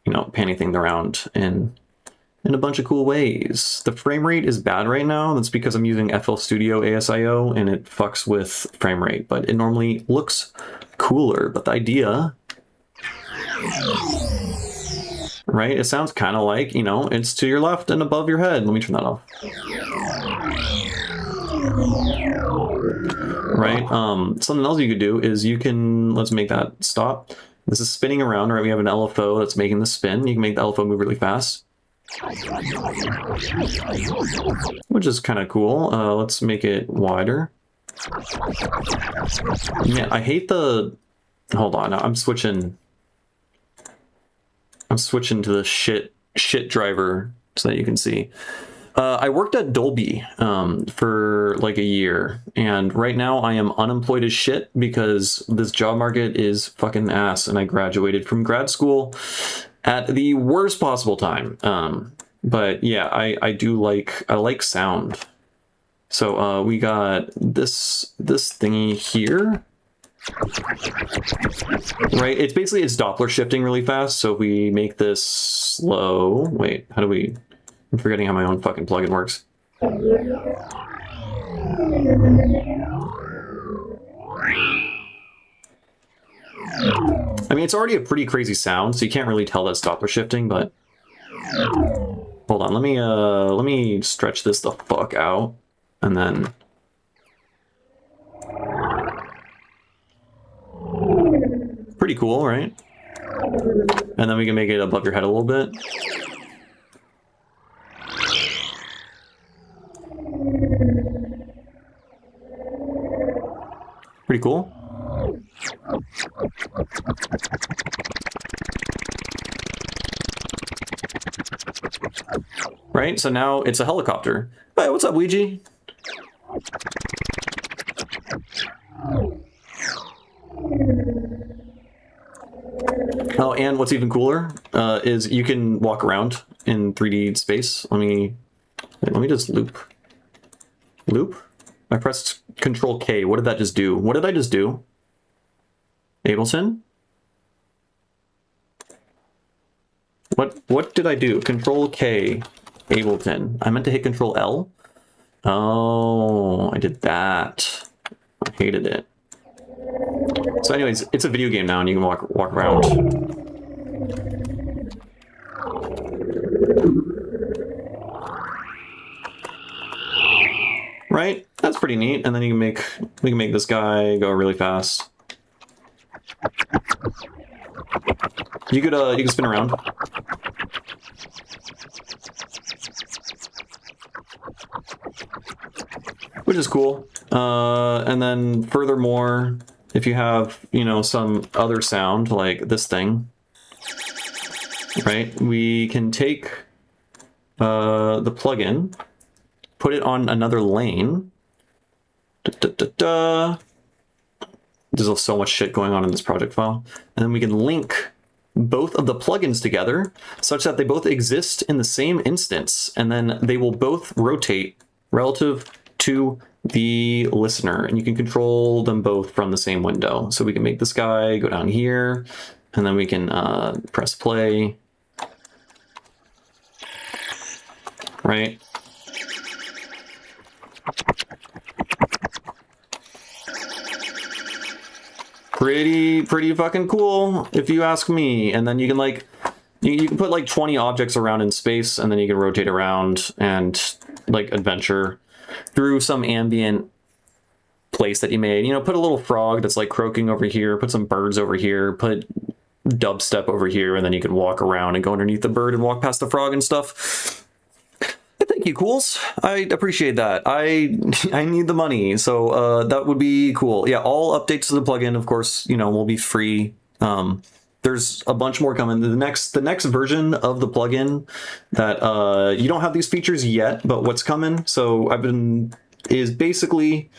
you know, panning things around in a bunch of cool ways. The frame rate is bad right now. That's because I'm using FL Studio ASIO and it fucks with frame rate, but it normally looks cooler. But the idea Right? It sounds kind of like, you know, it's to your left and above your head. Let me turn that off. Right? Something else you could do is you can, let's make that stop. This is spinning around, right? We have an LFO that's making the spin. You can make the LFO move really fast, which is kind of cool. Let's make it wider. Yeah, I hate the, hold on, I'm switching to the shit driver so that you can see. I worked at Dolby for like a year, and right now I am unemployed as shit because this job market is fucking ass, and I graduated from grad school at the worst possible time. But yeah, I like sound. So we got this thingy here. Right, it's Doppler shifting really fast, so if we make this slow, wait, how do we, I'm forgetting how my own fucking plugin works. I mean, it's already a pretty crazy sound, so you can't really tell that's Doppler shifting, but hold on, let me stretch this the fuck out, and then pretty cool, right? And then we can make it above your head a little bit. Pretty cool. Right, so now it's a helicopter. Hey, what's up, Ouija? Oh, and what's even cooler is you can walk around in 3D space. Let me just loop. I pressed Control K. What did that just do? What did I just do? Ableton? What did I do? Control K, Ableton. I meant to hit Control L. Oh, I did that. I hated it. So anyways, it's a video game now and you can walk around. Right? That's pretty neat. And then we can make this guy go really fast. You can spin around. Which is cool. And then furthermore, if you have, you know, some other sound like this thing, right? We can take the plugin, put it on another lane. There's so much shit going on in this project file. And then we can link both of the plugins together such that they both exist in the same instance, and then they will both rotate relative to the listener, and you can control them both from the same window. So we can make this guy go down here, and then we can press play, right? Pretty fucking cool, if you ask me. And then you can you can put like 20 objects around in space, and then you can rotate around and like adventure through some ambient place that you made. You know, put a little frog that's like croaking over here, put some birds over here, put dubstep over here, and then you can walk around and go underneath the bird and walk past the frog and stuff. Thank you, Cools. I appreciate that. I need the money, so that would be cool. Yeah, all updates to the plugin, of course, you know, will be free. There's a bunch more coming. The next version of the plugin that you don't have these features yet, but what's coming? So is basically,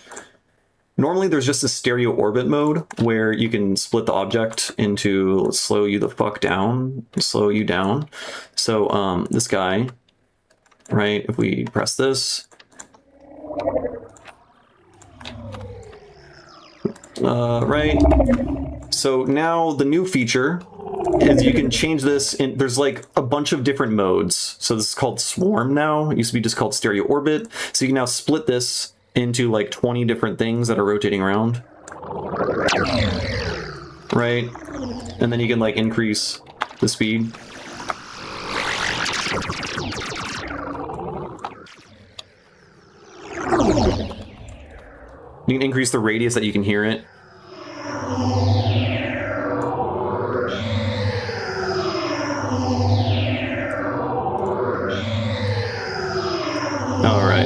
normally there's just a stereo orbit mode where you can split the object into slow you the fuck down, slow you down. So this guy, right? If we press this, right? So now the new feature is you can change this in, there's like a bunch of different modes. So this is called Swarm now. It used to be just called Stereo Orbit. So you can now split this into like 20 different things that are rotating around. right? And then you can like increase the speed. You can increase the radius that you can hear it. Oh, right.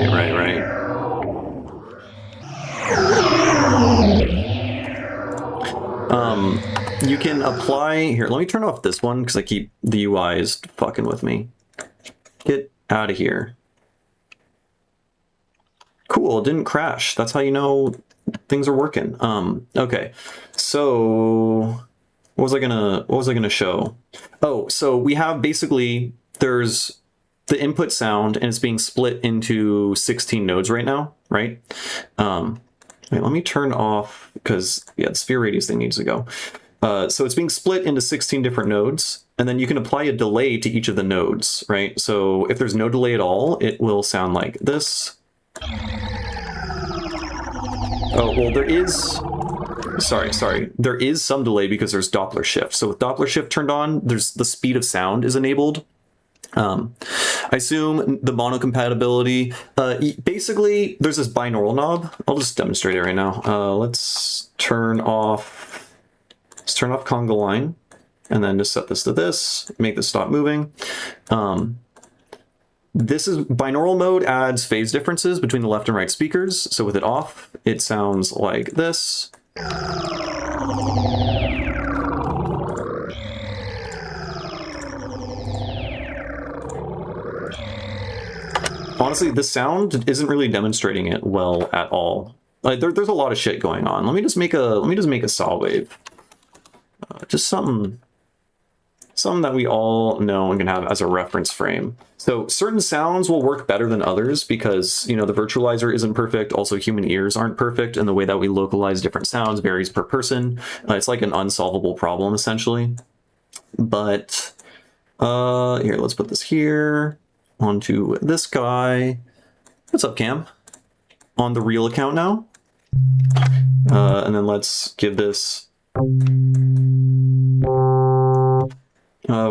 You can apply here. Let me turn off this one because the UI is fucking with me. Get out of here. Cool, it didn't crash. That's how you know things are working. Okay. So what was I gonna show? Oh, so we have basically there's the input sound and it's being split into 16 nodes right now, right? Wait, let me turn off because the sphere radius thing needs to go. So it's being split into 16 different nodes, and then you can apply a delay to each of the nodes, right? So if there's no delay at all, it will sound like this. Oh, well, there is... Sorry. There is some delay because there's Doppler shift. So with Doppler shift turned on, there's the speed of sound is enabled. I assume the monocompatibility. Basically, there's this binaural knob. I'll just demonstrate it right now. Let's turn off conga line, and then just set this to this. Make this stop moving. This is binaural mode adds phase differences between the left and right speakers. So with it off, it sounds like this. Honestly, the sound isn't really demonstrating it well at all. Like there's a lot of shit going on. Let me just make a saw wave. Just something that we all know and can have as a reference frame. So certain sounds will work better than others because, you know, the virtualizer isn't perfect. Also, human ears aren't perfect, and the way that we localize different sounds varies per person. It's like an unsolvable problem, essentially. But here, let's put this here onto this guy. What's up, Cam? On the real account now. And then let's give this...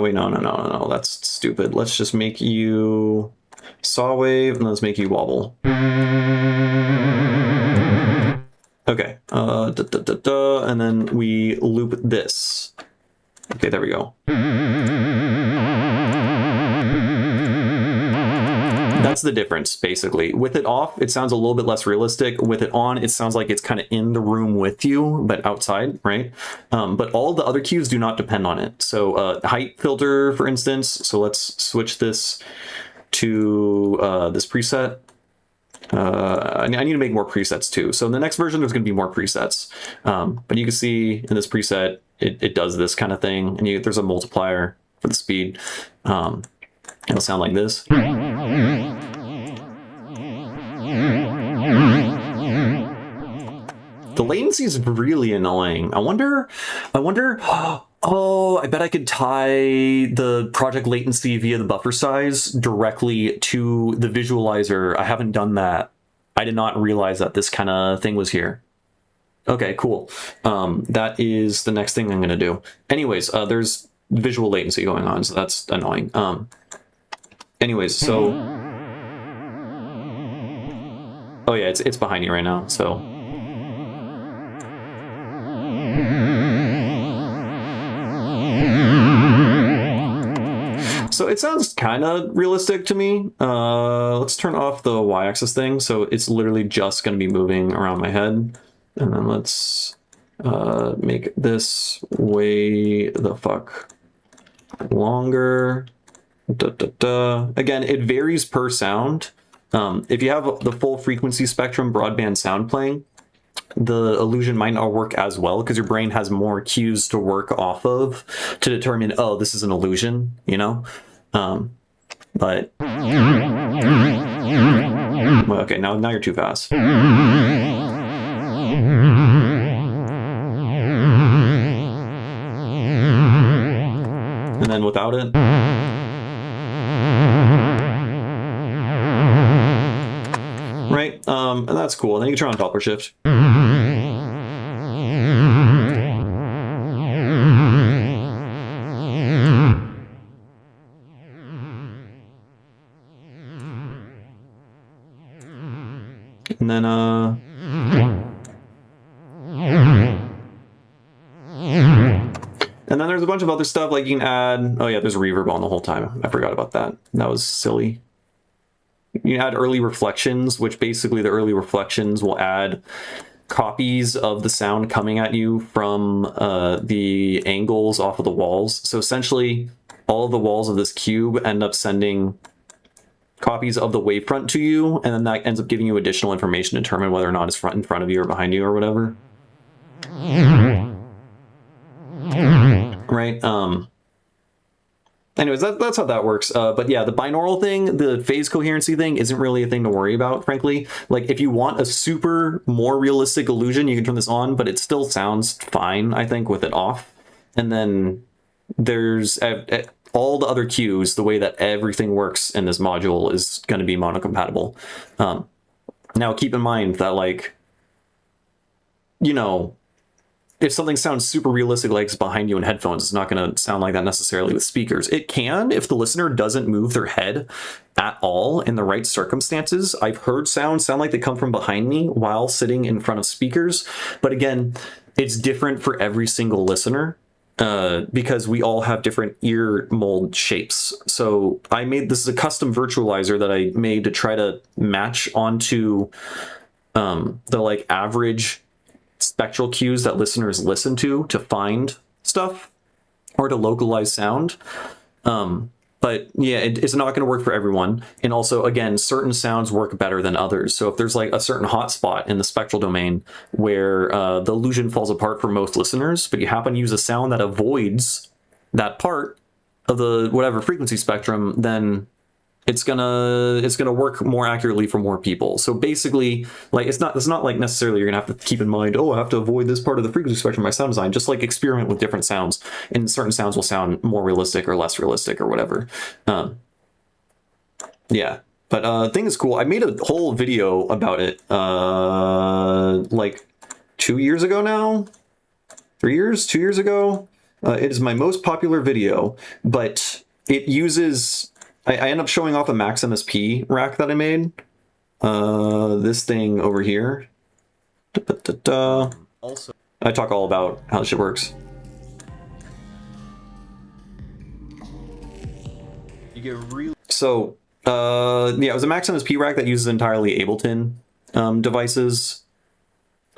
wait, no, that's stupid. Let's just make you saw wave, and let's make you wobble. Okay, and then we loop this. Okay, there we go. That's the difference, basically. With it off, it sounds a little bit less realistic. With it on, it sounds like it's kind of in the room with you, but outside, right? But all the other cues do not depend on it. So height filter, for instance. So let's switch this to this preset. I need to make more presets too. So in the next version, there's going to be more presets. But you can see in this preset, it does this kind of thing. And there's a multiplier for the speed. It'll sound like this. The latency is really annoying. I wonder, oh, I bet I could tie the project latency via the buffer size directly to the visualizer. I haven't done that. I did not realize that this kind of thing was here. Okay, cool. That is the next thing I'm going to do. Anyways, there's visual latency going on, so that's annoying. Anyways, so... Oh yeah, it's behind you right now, so... So it sounds kind of realistic to me. Let's turn off the y-axis thing, so it's literally just going to be moving around my head. And then let's make this way the fuck longer. Again, it varies per sound. If you have the full frequency spectrum broadband sound playing, the illusion might not work as well because your brain has more cues to work off of to determine, oh, this is an illusion, you know? But well, okay, now you're too fast. And then without it. Right, and that's cool. And then you can turn on Doppler shift. And then there's a bunch of other stuff, like you can add, oh yeah, there's a reverb on the whole time. I forgot about that. That was silly. You can add early reflections, which basically the early reflections will add copies of the sound coming at you from the angles off of the walls. So essentially, all of the walls of this cube end up sending copies of the wavefront to you, and then that ends up giving you additional information to determine whether or not it's in front of you or behind you or whatever. Right? Anyways, that's how that works. But yeah, the binaural thing, the phase coherency thing, isn't really a thing to worry about, frankly. Like, if you want a super more realistic illusion, you can turn this on, but it still sounds fine, I think, with it off. And then there's all the other cues, the way that everything works in this module is going to be monocompatible. Now, keep in mind that, like, you know, if something sounds super realistic, like it's behind you in headphones, it's not going to sound like that necessarily with speakers. It can if the listener doesn't move their head at all in the right circumstances. I've heard sounds sound like they come from behind me while sitting in front of speakers. But again, it's different for every single listener because we all have different ear mold shapes. So this is a custom virtualizer that I made to try to match onto the like average spectral cues that listeners listen to find stuff or to localize sound. But yeah, it's not going to work for everyone. And also, again, certain sounds work better than others. So if there's like a certain hotspot in the spectral domain where the illusion falls apart for most listeners, but you happen to use a sound that avoids that part of the whatever frequency spectrum, then it's gonna work more accurately for more people. So basically, like it's not like necessarily you're gonna have to keep in mind, oh, I have to avoid this part of the frequency spectrum of my sound design. Just like experiment with different sounds, and certain sounds will sound more realistic or less realistic or whatever. Yeah, but thing is cool. I made a whole video about it like 2 years ago now, 2 years ago. It is my most popular video, but it uses. I end up showing off a Max MSP rack that I made. This thing over here. Also, I talk all about how this shit works. You get really so yeah, it was a Max MSP rack that uses entirely Ableton devices.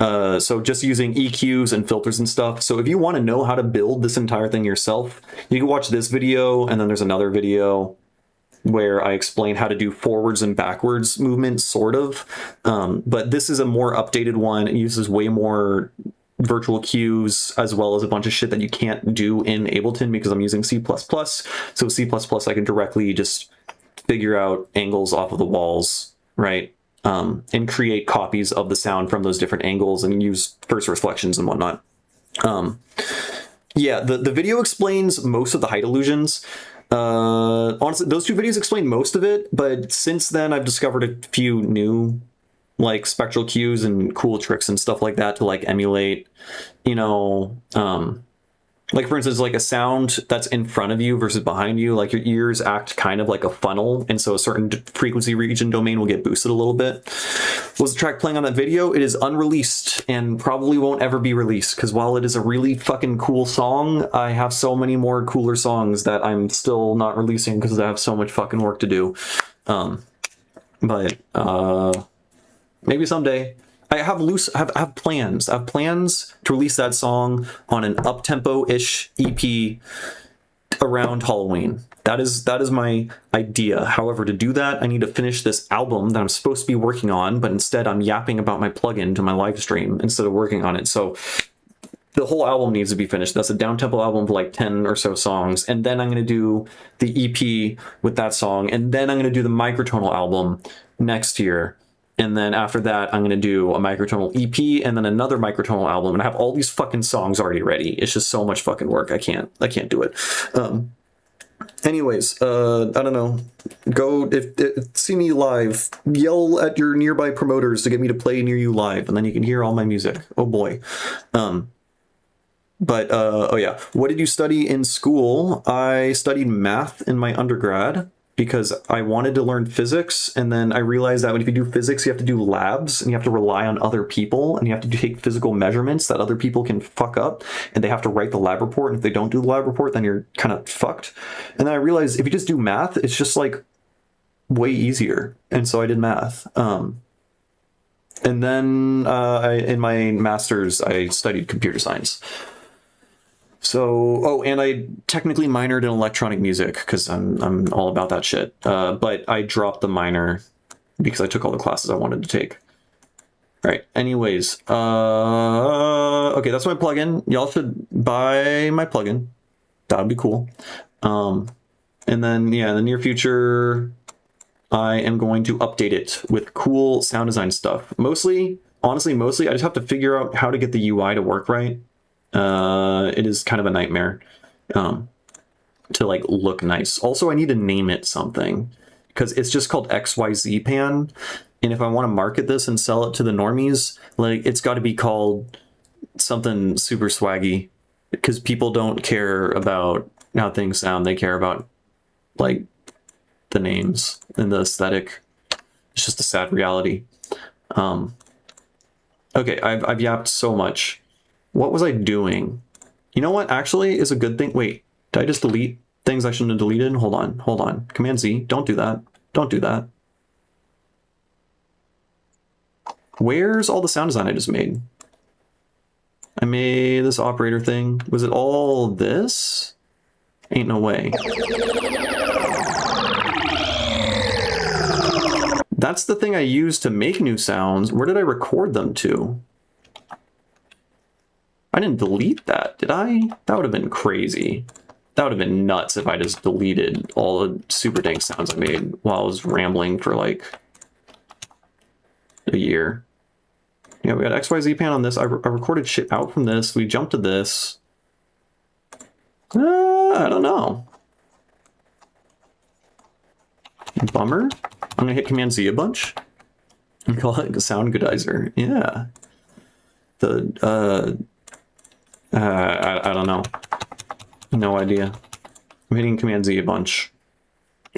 So just using EQs and filters and stuff. So if you want to know how to build this entire thing yourself, you can watch this video, and then there's another video where I explain how to do forwards and backwards movements, sort of. But this is a more updated one. It uses way more virtual cues, as well as a bunch of shit that you can't do in Ableton because I'm using C++. So C++, I can directly just figure out angles off of the walls, right? And create copies of the sound from those different angles and use first reflections and whatnot. Yeah, the video explains most of the height illusions. Honestly, those two videos explain most of it, but since then I've discovered a few new like spectral cues and cool tricks and stuff like that to like emulate, you know, like for instance, like a sound that's in front of you versus behind you, like your ears act kind of like a funnel, and so a certain frequency region domain will get boosted a little bit. Was the track playing on that video? It is unreleased and probably won't ever be released, because while it is a really fucking cool song, I have so many more cooler songs that I'm still not releasing because I have so much fucking work to do. But maybe someday. I have plans. I have plans to release that song on an up-tempo-ish EP around Halloween. That is my idea. However, to do that, I need to finish this album that I'm supposed to be working on, but instead I'm yapping about my plugin to my live stream instead of working on it. So the whole album needs to be finished. That's a down-tempo album of like 10 or so songs, and then I'm going to do the EP with that song, and then I'm going to do the microtonal album next year. And then after that, I'm going to do a microtonal EP and then another microtonal album. And I have all these fucking songs already ready. It's just so much fucking work. I can't do it. Anyways, I don't know. Go, if see me live, yell at your nearby promoters to get me to play near you live. And then you can hear all my music. Oh boy. Oh yeah. What did you study in school? I studied math in my undergrad. because I wanted to learn physics, and then I realized that if you do physics, you have to do labs, and you have to rely on other people, and you have to take physical measurements that other people can fuck up, and they have to write the lab report, and if they don't do the lab report, then you're kind of fucked. And then I realized if you just do math, it's just like way easier, and so I did math. And then in my master's, I studied computer science. So, oh, and I technically minored in electronic music because I'm all about that shit. But I dropped the minor because I took all the classes I wanted to take. All right. Anyways, okay, that's my plugin. Y'all should buy my plugin. That would be cool. And then, yeah, in the near future, I am going to update it with cool sound design stuff. Mostly, honestly, I just have to figure out how to get the UI to work right. It is kind of a nightmare to like look nice. Also, I need to name it something because it's just called XYZ Pan. And if I want to market this and sell it to the normies, like it's got to be called something super swaggy because people don't care about how things sound. They care about like the names and the aesthetic. It's just a sad reality. Okay, I've yapped so much. What was I doing? You know what actually is a good thing? Wait, did I just delete things I shouldn't have deleted? Hold on. Command Z, don't do that. Don't do that. Where's all the sound design I just made? I made this operator thing. Was it all this? Ain't no way. That's the thing I used to make new sounds. Where did I record them to? I didn't delete that, did I? That would have been crazy. That would have been nuts if I just deleted all the super dank sounds I made while I was rambling for like a year. Yeah, we got XYZ Pan on this. I recorded shit out from this. We jumped to this. I don't know. Bummer. I'm gonna hit Command Z a bunch and call it a sound goodizer. Yeah. I don't know. No idea. I'm hitting Command Z a bunch.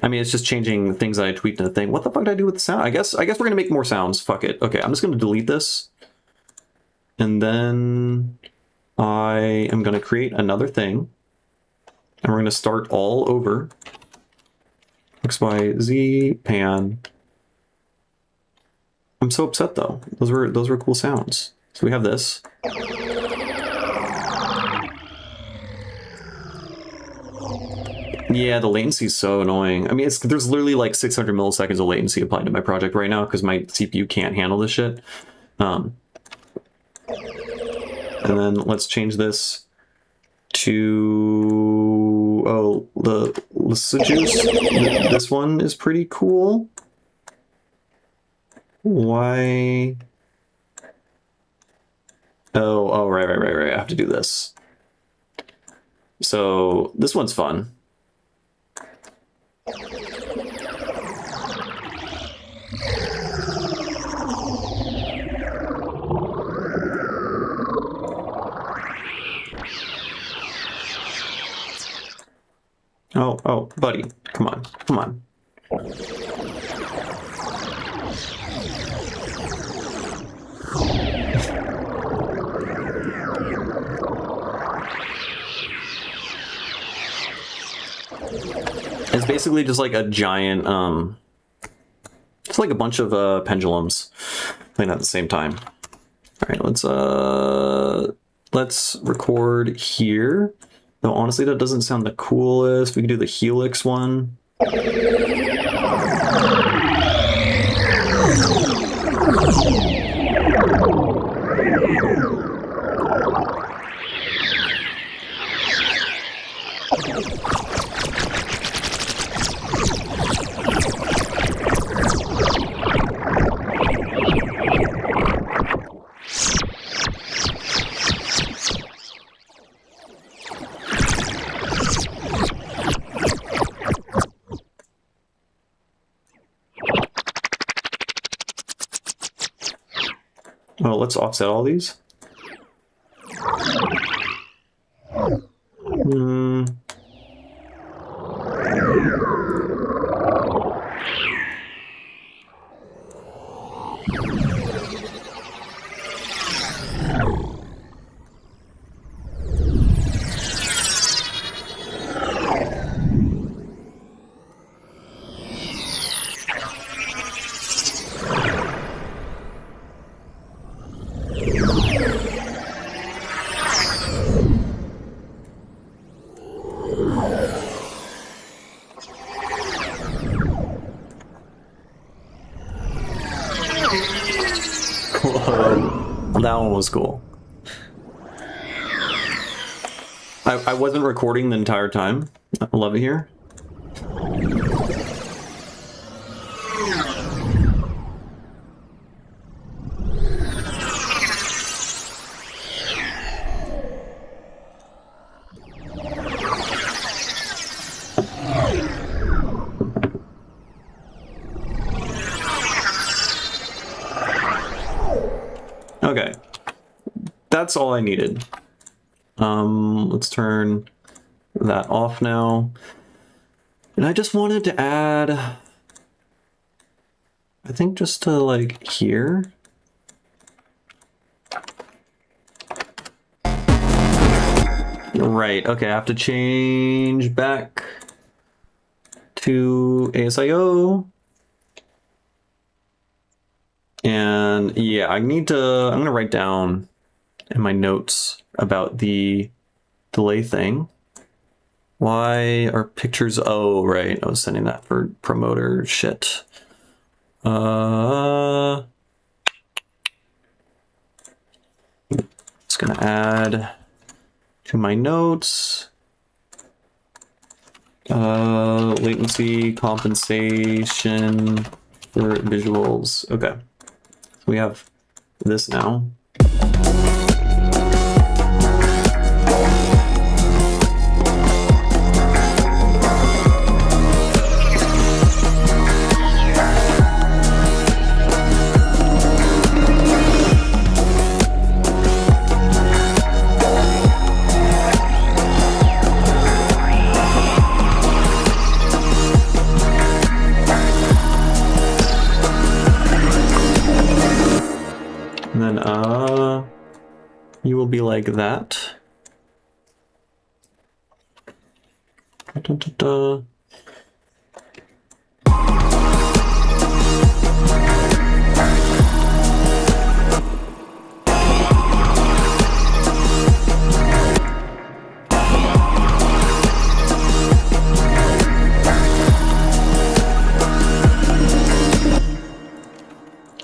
I mean, it's just changing things that I tweaked in the thing. What the fuck did I do with the sound? I guess we're gonna make more sounds. Fuck it. Okay, I'm just gonna delete this. And then I am gonna create another thing. And we're gonna start all over. XYZ Pan. I'm so upset though. Those were cool sounds. So we have this. Yeah, the latency is so annoying. I mean, there's literally like 600 milliseconds of latency applied to my project right now because my CPU can't handle this shit. And then let's change this to the Lysijuice. This one is pretty cool. Why? Oh, right. I have to do this. So this one's fun. Oh, buddy, come on. It's basically just like a giant, it's like a bunch of pendulums playing at the same time. All right, let's record here. Though honestly, that doesn't sound the coolest. We can do the Helix one. Oh, let's offset all these. That one was cool. I wasn't recording the entire time. I love it here. Okay, that's all I needed. Let's turn that off now. And I just wanted to add, I think just to like here. Right, okay, I have to change back to ASIO. And yeah, I'm gonna write down in my notes about the delay thing. Why are pictures, oh, right, I was sending that for promoter shit. Just gonna add to my notes, latency compensation for visuals. Okay, so we have this now. And then, you will be like that. Da, da, da.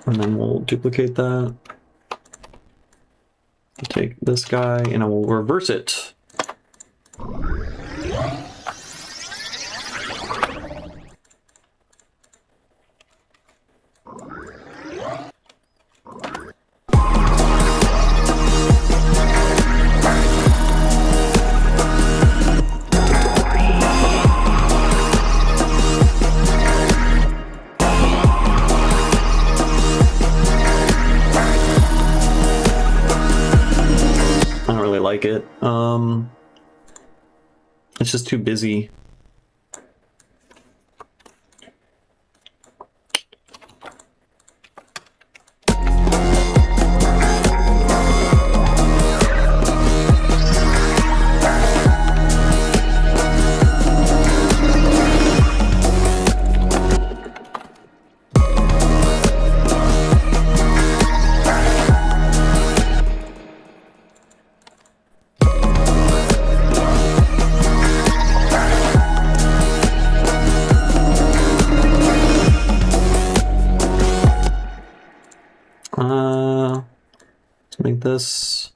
And then we'll duplicate that. Take this guy and I will reverse it. Like it. It's just too busy. Let's make this.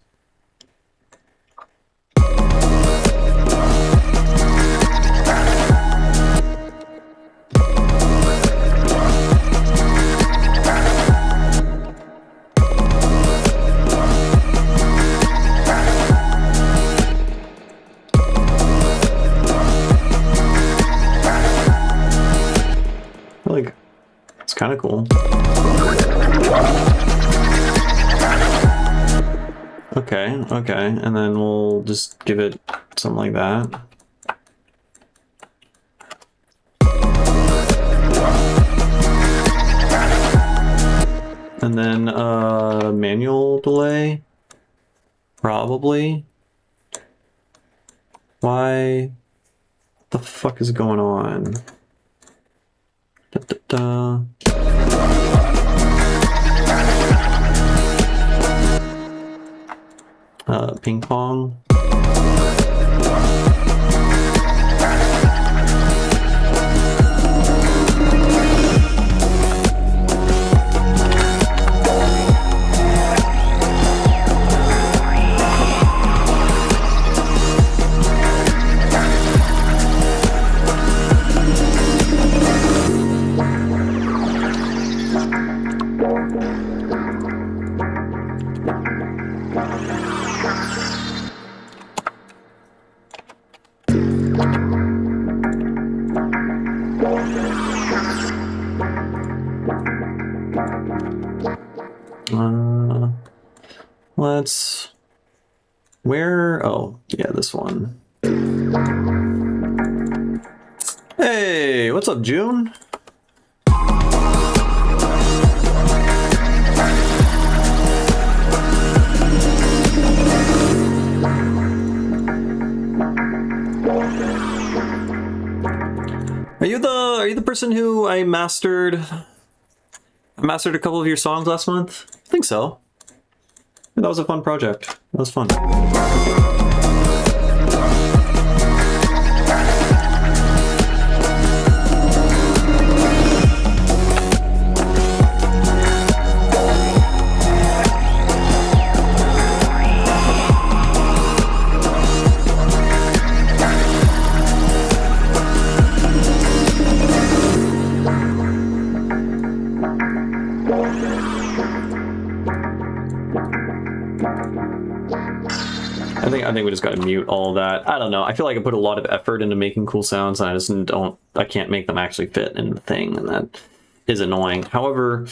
Like, it's kind of cool. Okay, okay, and then we'll just give it something like that. And then manual delay, probably. Why? What the fuck is going on? Da, da, da. Ping pong. Oh, yeah, this one. Hey, what's up, June? Are you the person who I mastered a couple of your songs last month? I think so. That was a fun project. That was fun. I think we just gotta mute all of that. I don't know. I feel like I put a lot of effort into making cool sounds, and I can't make them actually fit in the thing, and that is annoying. However,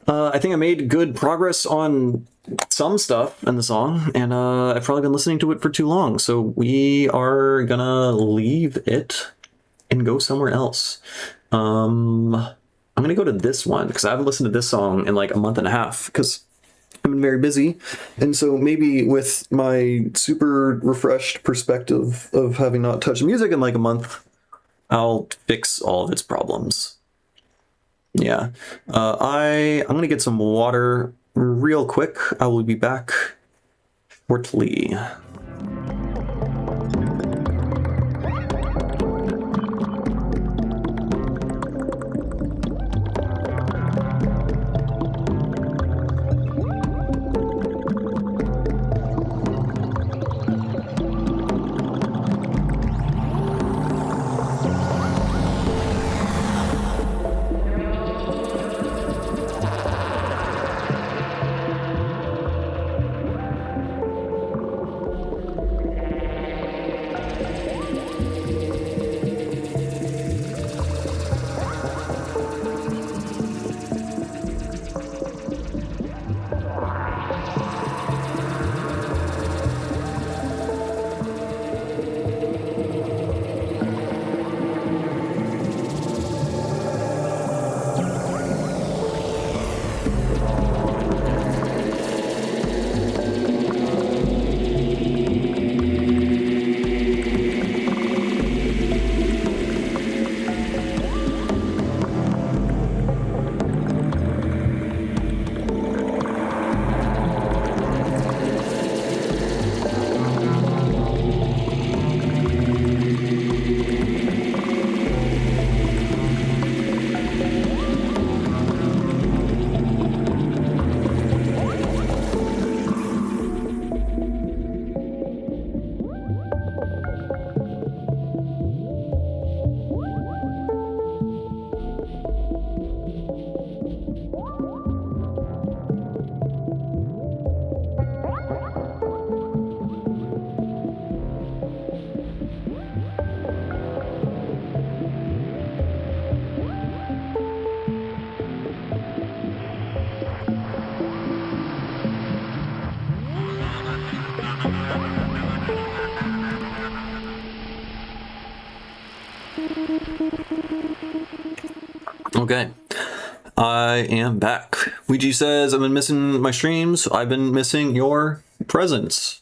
I think I made good progress on some stuff in the song, and I've probably been listening to it for too long, so we are gonna leave it and go somewhere else. I'm gonna go to this one, because I haven't listened to this song in like a month and a half, because I've been very busy, and so maybe with my super refreshed perspective of having not touched music in like a month, I'll fix all of its problems. Yeah. I'm gonna get some water real quick. I will be back shortly. Okay, I am back. Ouija says, I've been missing my streams. I've been missing your presence.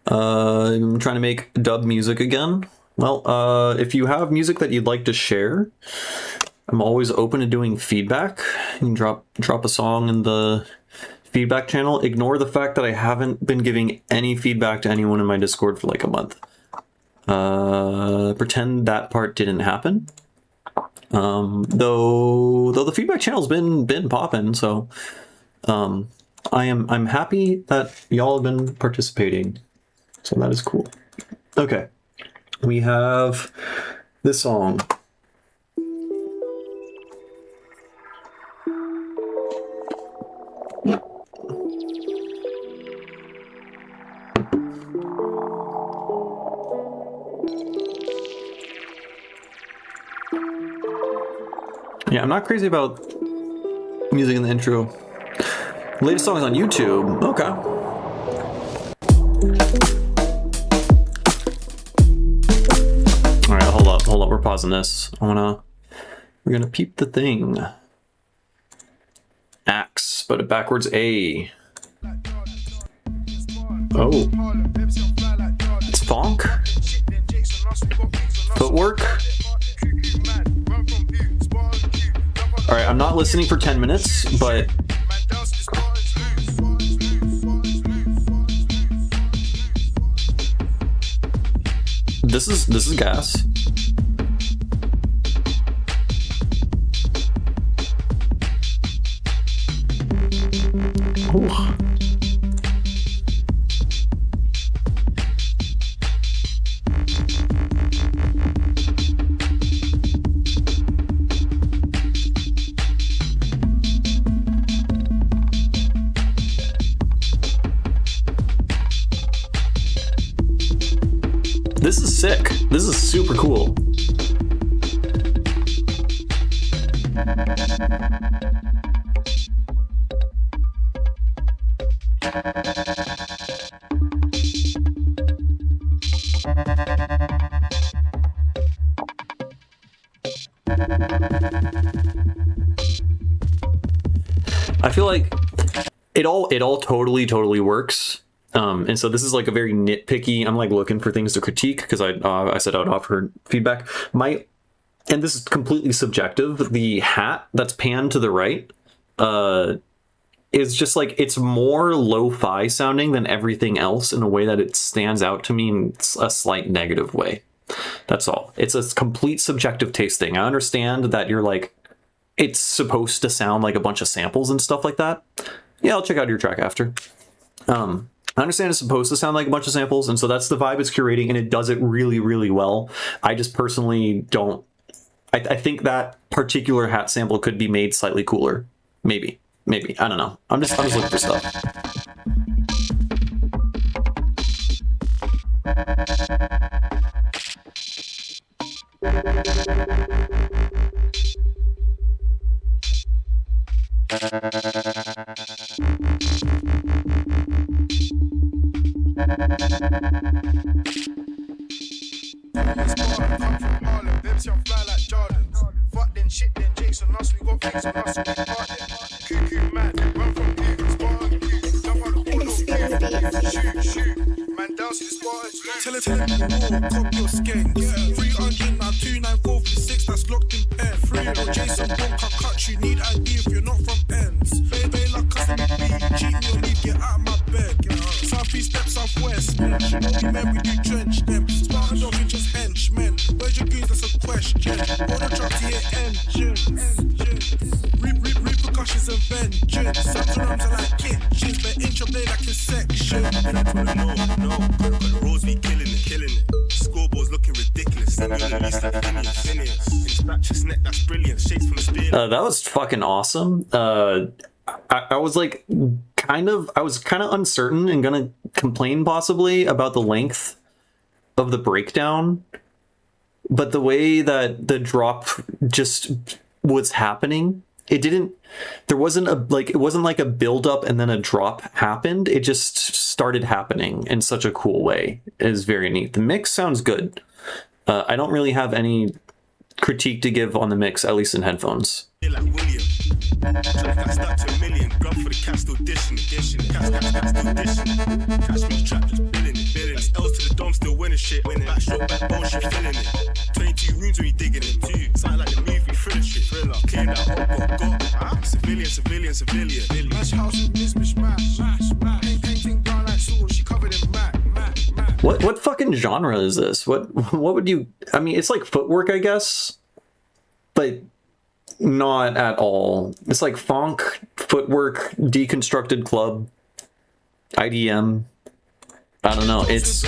I'm trying to make dub music again. Well, if you have music that you'd like to share, I'm always open to doing feedback. You can drop a song in the feedback channel. Ignore the fact that I haven't been giving any feedback to anyone in my Discord for like a month. Pretend that part didn't happen. Though the feedback channel's been popping, so I'm happy that y'all have been participating. So that is cool. Okay. We have this song. Yeah, I'm not crazy about music in the intro. Latest song is on YouTube. Okay. All right, hold up. We're pausing this. We're gonna peep the thing. Axe, but a backwards A. Oh. It's funk. Footwork. All right, I'm not listening for 10 minutes, but this is gas. Ooh. This is sick. This is super cool. I feel like it all totally works. And so this is like a very nitpicky, I'm like looking for things to critique because I said I would offer feedback. And this is completely subjective. The hat that's panned to the right is just like, it's more lo-fi sounding than everything else in a way that it stands out to me in a slight negative way. That's all. It's a complete subjective taste thing. I understand that you're like, it's supposed to sound like a bunch of samples and stuff like that. Yeah, I'll check out your track after. I understand it's supposed to sound like a bunch of samples, and so that's the vibe it's curating, and it does it really well. I just personally don't. I think that particular hat sample could be made slightly cooler. Maybe. I don't know. I'm just looking for stuff. That was fucking awesome. I was like, I was kind of uncertain and gonna complain possibly about the length of the breakdown, but the way that the drop just was happening, it wasn't like a build up and then a drop happened. It just started happening in such a cool way. It is very neat. The mix sounds good. I don't really have any critique to give on the mix, at least in headphones. What fucking genre is this? What would you, I mean, it's like footwork, I guess, but not at all. It's like funk, footwork, deconstructed club, IDM. I don't know. It's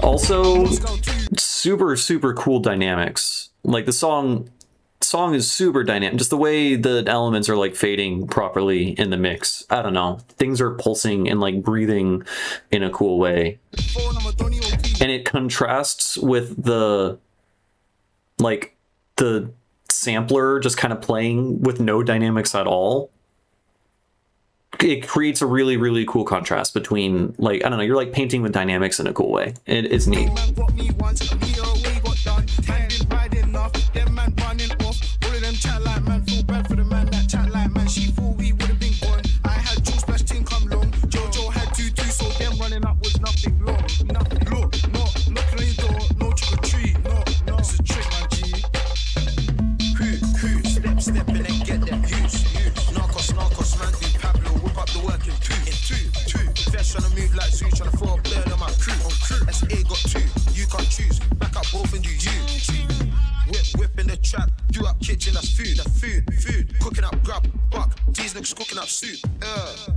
also super cool dynamics. Like the song song is super dynamic. Just the way the elements are like fading properly in the mix. I don't know. Things are pulsing and like breathing in a cool way. And it contrasts with the like the sampler just kind of playing with no dynamics at all. It creates a really, really cool contrast between, like, I don't know, you're like painting with dynamics in a cool way. It's neat.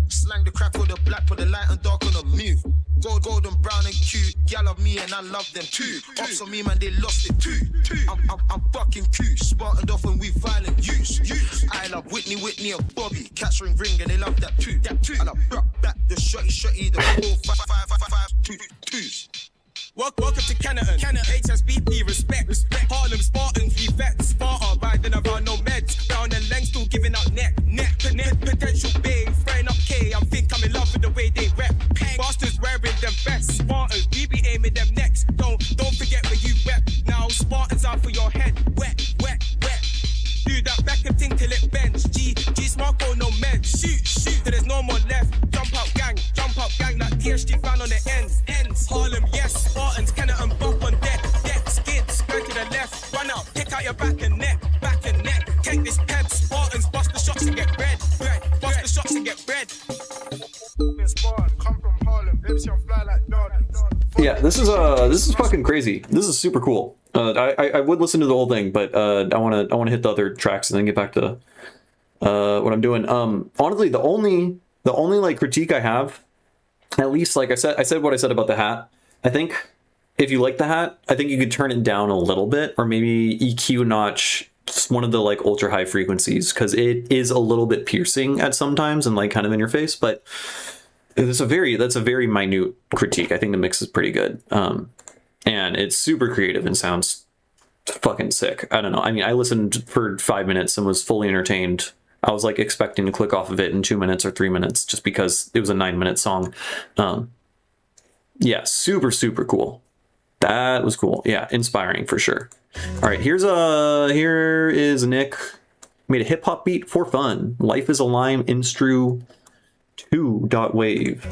Slang the crack with the black, put the light and dark on the move. Golden, brown and cute, gal love me and I love them too. Ops on me, man, they lost it too. I'm fucking cute, spartaned off when we violent use. I love Whitney and Bobby, catch ring and they love that too. And I brought back the shotty, the 4 5 2s. Welcome to Canada, HSBP, respect. Harlem Spartans, we vet. Sparta, riding around no meds. Down the length, still giving out neck. Potential babe, throwing up K. I think I'm in love with the way they rap. Bastards wearing them vests. Spartans, we be aiming them necks. Don't forget where you rep. Now Spartans out for your head. Wet. Do that back and think till it bends. G smart go no men. Shoot, till there's no more left. Jump out gang, like TSG found on the ends. Harlem, yes, Spartans, Kenner and Buff on deck. Skids, go to the left. Run out, pick out your back and neck. Take this ped, Spartans, bust the shots and get bread. Bust the shots and get bread. Come from Harlem, lips on fly like dogs. Yeah, this is fucking crazy. This is super cool. I would listen to the whole thing, but I wanna hit the other tracks and then get back to what I'm doing. Honestly, the only like critique I have, at least like I said what I said about the hat. I think if you like the hat, I think you could turn it down a little bit, or maybe EQ notch one of the like ultra high frequencies, because it is a little bit piercing at sometimes and like kind of in your face. But that's a very minute critique. I think the mix is pretty good, and it's super creative and sounds fucking sick. I don't know. I mean, I listened for 5 minutes and was fully entertained. I was like expecting to click off of it in 2 minutes or 3 minutes just because it was a 9-minute song. Yeah, super cool. That was cool. Yeah, inspiring for sure. All right, here is Nick. Made a hip hop beat for fun. Life is a Lime Instru 2.wave.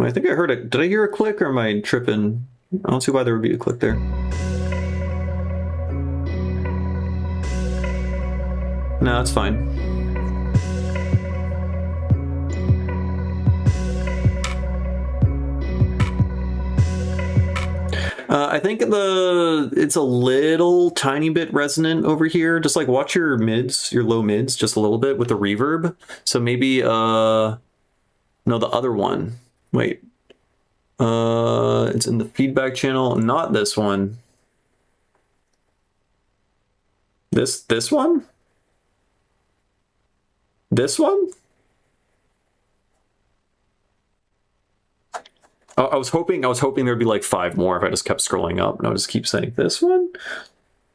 I think I heard it. Did I hear a click or am I tripping? I don't see why there would be a click there. No, that's fine. I think it's a little tiny bit resonant over here. Just like watch your mids, your low mids, just a little bit with the reverb. So maybe no, the other one. Wait, it's in the feedback channel, not this one. This one? This one? Oh, I was hoping there'd be like 5 more if I just kept scrolling up, and I'll just keep saying this one.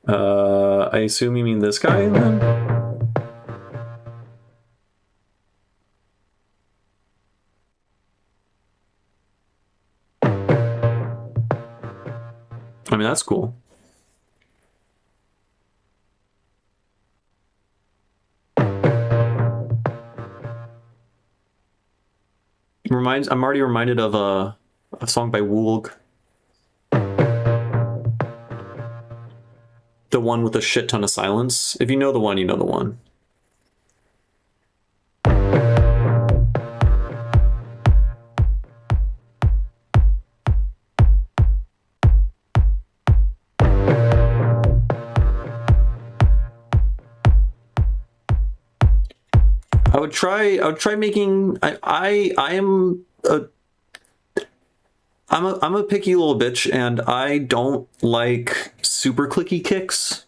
I assume you mean this guy then? I mean, that's cool. I'm already reminded of a song by Woolg. The one with a shit ton of silence. If you know the one, you know the one. I would try making, I am a, I'm a picky little bitch, and I don't like super clicky kicks.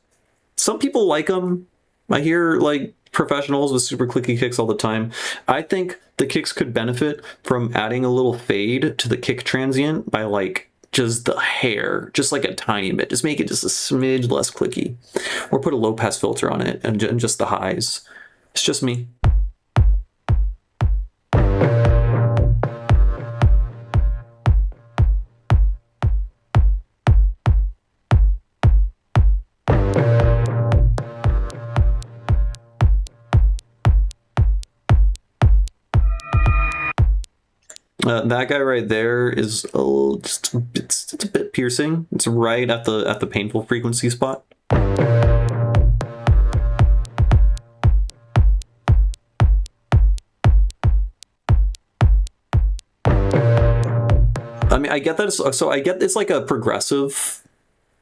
Some people like them. I hear like professionals with super clicky kicks all the time. I think the kicks could benefit from adding a little fade to the kick transient by like just the hair, just like a tiny bit. Just make it just a smidge less clicky, or put a low pass filter on it and just the highs. It's just me. That guy right there is it's a bit piercing. It's right at the painful frequency spot. I mean, I get that. So I get it's like a progressive.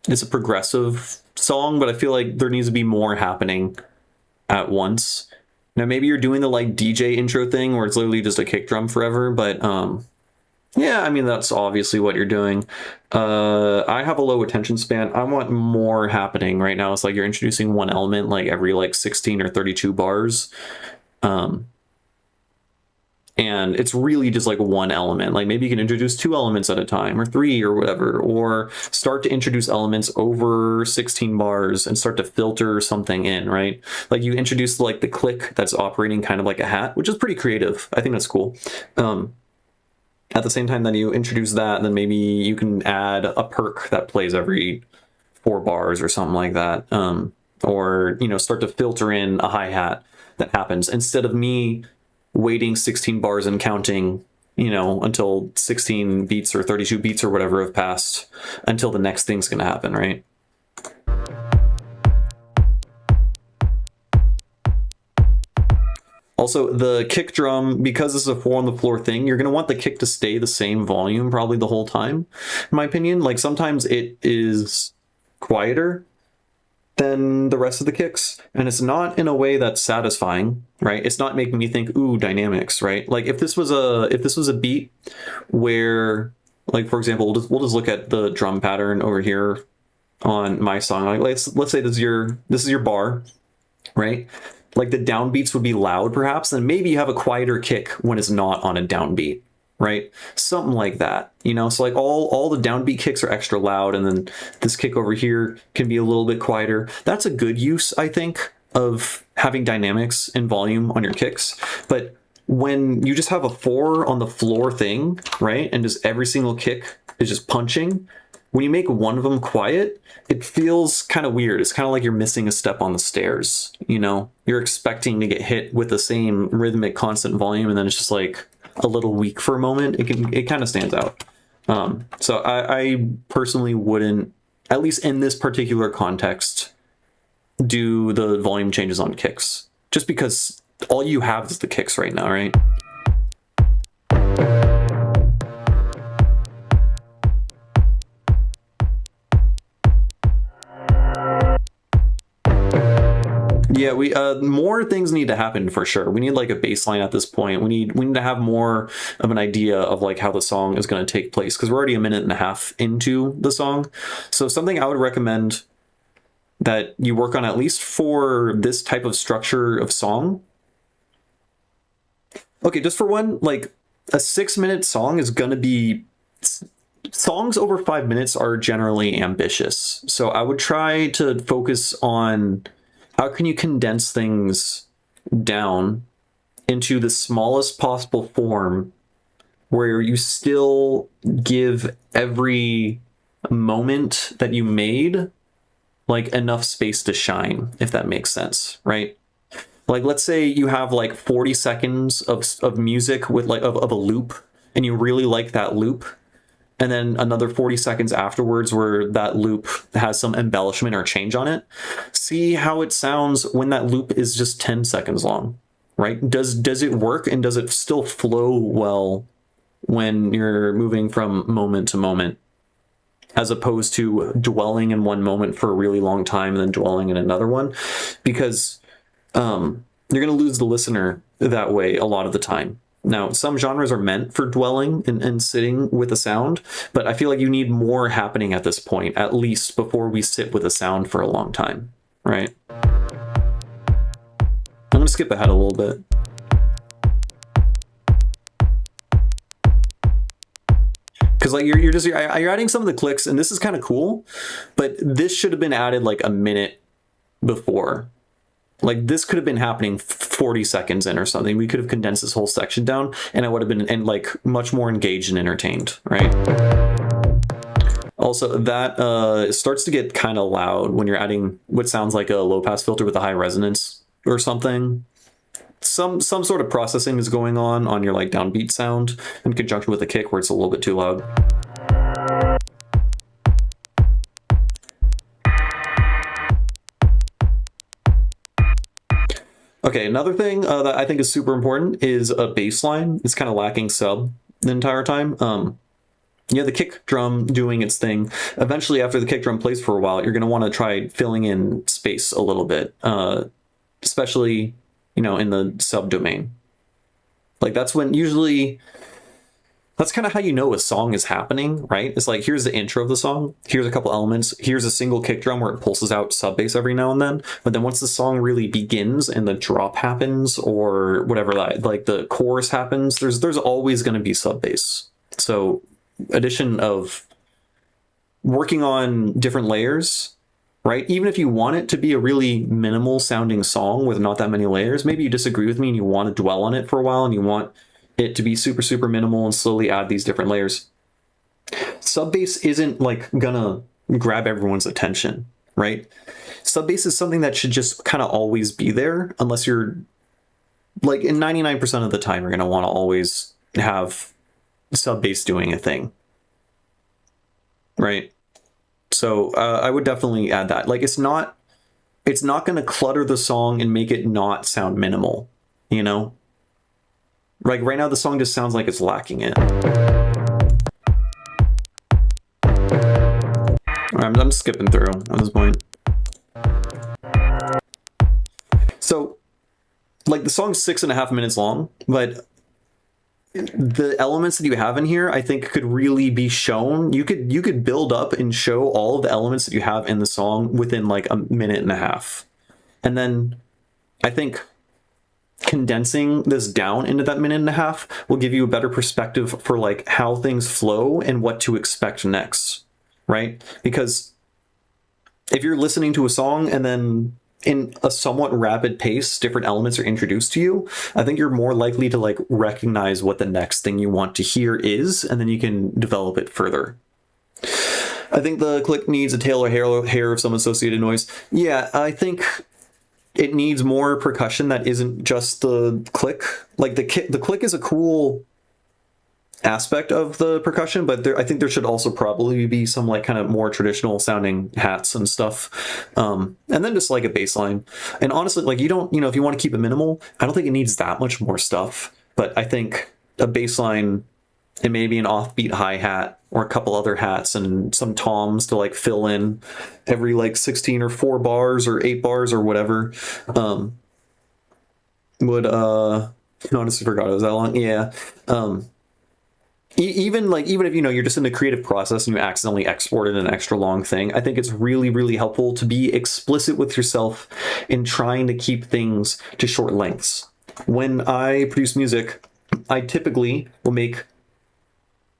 It's a progressive song, but I feel like there needs to be more happening at once. Now maybe you're doing the like DJ intro thing where it's literally just a kick drum forever, but yeah, I mean that's obviously what you're doing. I have a low attention span. I want more happening right now. It's like you're introducing one element like every like 16 or 32 bars. And it's really just like one element. Like maybe you can introduce 2 elements at a time or 3 or whatever, or start to introduce elements over 16 bars and start to filter something in, right? Like you introduce like the click that's operating kind of like a hat, which is pretty creative. I think that's cool. At the same time that you introduce that, then maybe you can add a perk that plays every 4 bars or something like that. Or, you know, start to filter in a hi-hat that happens instead of me waiting 16 bars and counting, you know, until 16 beats or 32 beats or whatever have passed until the next thing's going to happen, right? Also, the kick drum, because this is a 4 on the floor thing, you're going to want the kick to stay the same volume probably the whole time, in my opinion. Like sometimes it is quieter than the rest of the kicks, and it's not in a way that's satisfying, right? It's not making me think, ooh, dynamics, right? Like if this was a beat where, like for example, we'll just look at the drum pattern over here on my song. Like let's say this is your bar, right? Like the downbeats would be loud perhaps, and maybe you have a quieter kick when it's not on a downbeat, right? Something like that, you know? So like all the downbeat kicks are extra loud, and then this kick over here can be a little bit quieter. That's a good use, I think, of having dynamics and volume on your kicks. But when you just have a 4 on the floor thing, right? And just every single kick is just punching, when you make one of them quiet, it feels kind of weird. It's kind of like you're missing a step on the stairs, you know? You're expecting to get hit with the same rhythmic constant volume, and then it's just like a little weak for a moment. It kind of stands out. So I personally wouldn't, at least in this particular context, do the volume changes on kicks, just because all you have is the kicks right now, right? Yeah, we more things need to happen for sure. We need like a baseline at this point. We need to have more of an idea of like how the song is going to take place, because we're already a minute and a half into the song. So something I would recommend that you work on, at least for this type of structure of song. Okay, just for one, like a 6-minute song is going to be, songs over 5 minutes are generally ambitious. So I would try to focus on how can you condense things down into the smallest possible form where you still give every moment that you made like enough space to shine, if that makes sense, right? Like let's say you have like 40 seconds of music with like of a loop, and you really like that loop, and then another 40 seconds afterwards where that loop has some embellishment or change on it. See how it sounds when that loop is just 10 seconds long, right? Does it work, and does it still flow well when you're moving from moment to moment, as opposed to dwelling in one moment for a really long time and then dwelling in another one? Because you're going to lose the listener that way a lot of the time. Now, some genres are meant for dwelling and sitting with a sound, but I feel like you need more happening at this point, at least before we sit with a sound for a long time, right? I'm gonna skip ahead a little bit. Because like you're adding some of the clicks, and this is kind of cool, but this should have been added like a minute before. Like this could have been happening 40 seconds in or something. We could have condensed this whole section down, and I would have been like much more engaged and entertained, right? Also, that starts to get kind of loud when you're adding what sounds like a low pass filter with a high resonance or something. Some sort of processing is going on your like downbeat sound in conjunction with a kick where it's a little bit too loud. Okay, another thing that I think is super important is a bass line. It's kind of lacking sub the entire time. Yeah, the kick drum doing its thing. Eventually, after the kick drum plays for a while, you're going to want to try filling in space a little bit, especially, you know, in the subdomain. Like that's when usually, that's kind of how you know a song is happening, right? It's like, here's the intro of the song, here's a couple elements, here's a single kick drum where it pulses out sub bass every now and then. But then once the song really begins and the drop happens or whatever, like the chorus happens, there's always going to be sub bass. So addition of working on different layers, right? Even if you want it to be a really minimal sounding song with not that many layers, maybe you disagree with me and you want to dwell on it for a while and you want it to be super, super minimal and slowly add these different layers. Sub bass isn't like gonna grab everyone's attention, right? Sub bass is something that should just kind of always be there, unless you're like in 99% of the time, you're gonna want to always have sub bass doing a thing, right? So I would definitely add that. Like it's not going to clutter the song and make it not sound minimal, you know? Like right now the song just sounds like it's lacking it. I'm skipping through at this point. So like the song's 6.5 minutes long, but the elements that you have in here, I think could really be shown. You could build up and show all of the elements that you have in the song within like 1.5 minutes. And then I think condensing this down into that 1.5 minutes will give you a better perspective for like how things flow and what to expect next, right? Because if you're listening to a song and then in a somewhat rapid pace, different elements are introduced to you, I think you're more likely to like recognize what the next thing you want to hear is, and then you can develop it further. I think the click needs a tail or hair of some associated noise. Yeah, I think it needs more percussion that isn't just the click. Like the click is a cool aspect of the percussion, but I think there should also probably be some like kind of more traditional sounding hats and stuff, and then just like a bass line. And honestly, like you don't, if you want to keep it minimal, I don't think it needs that much more stuff, but I think a bass line and maybe an offbeat hi-hat or a couple other hats and some toms to like fill in every like 16 or 4 bars or 8 bars or whatever would honestly forgot it was that long. Yeah. Even if you're just in the creative process and you accidentally exported an extra long thing, I think it's really, really helpful to be explicit with yourself in trying to keep things to short lengths. When I produce music, I typically will make,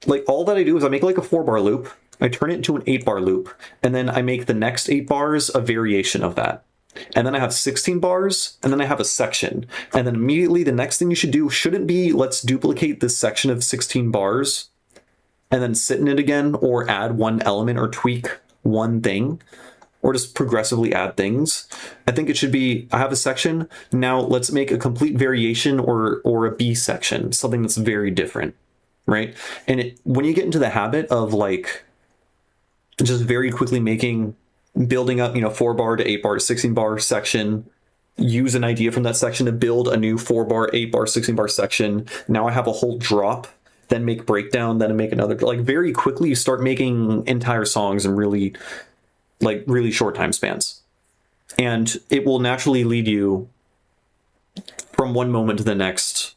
like, all that I do is I make like a 4-bar loop, I turn it into an 8-bar loop, and then I make the next 8 bars a variation of that. And then I have 16 bars, and then I have a section. And then immediately the next thing you should do shouldn't be, let's duplicate this section of 16 bars and then sit in it again, or add one element or tweak one thing, or just progressively add things. I think it should be, I have a section, now let's make a complete variation or a B section, something that's very different, right? And when you get into the habit of like just very quickly building up, 4-bar to 8-bar to 16-bar section, use an idea from that section to build a new 4-bar, 8-bar, 16-bar section. Now I have a whole drop, then make breakdown, then make another. Like very quickly you start making entire songs in really short time spans. And it will naturally lead you from one moment to the next,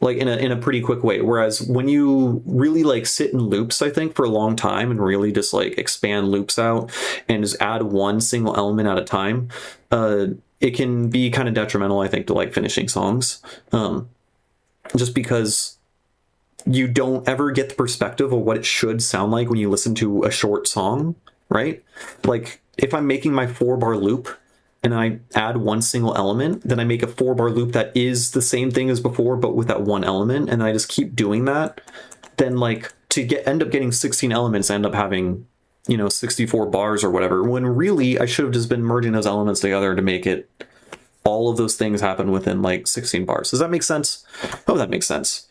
like in a pretty quick way. Whereas when you really like sit in loops, I think, for a long time and really just like expand loops out and just add one single element at a time, it can be kind of detrimental, I think, to like finishing songs. Just because you don't ever get the perspective of what it should sound like when you listen to a short song, right? Like if I'm making my 4-bar loop and I add one single element, then I make a 4-bar loop that is the same thing as before, but with that one element, and I just keep doing that, then like to end up getting 16 elements, I end up having, 64 bars or whatever, when really I should have just been merging those elements together to make it all of those things happen within like 16 bars. Does that make sense? Oh, that makes sense.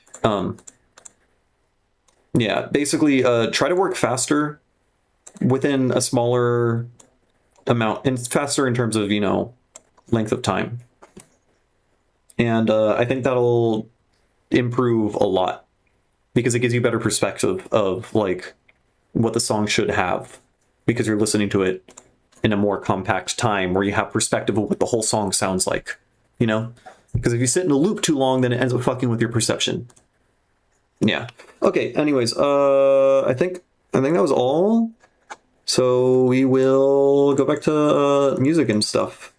Yeah, basically try to work faster within a smaller amount, and faster in terms of, length of time. And I think that'll improve a lot because it gives you better perspective of like what the song should have, because you're listening to it in a more compact time where you have perspective of what the whole song sounds like, because if you sit in a loop too long, then it ends up fucking with your perception. Yeah. Okay. Anyways, I think that was all. So we will go back to music and stuff.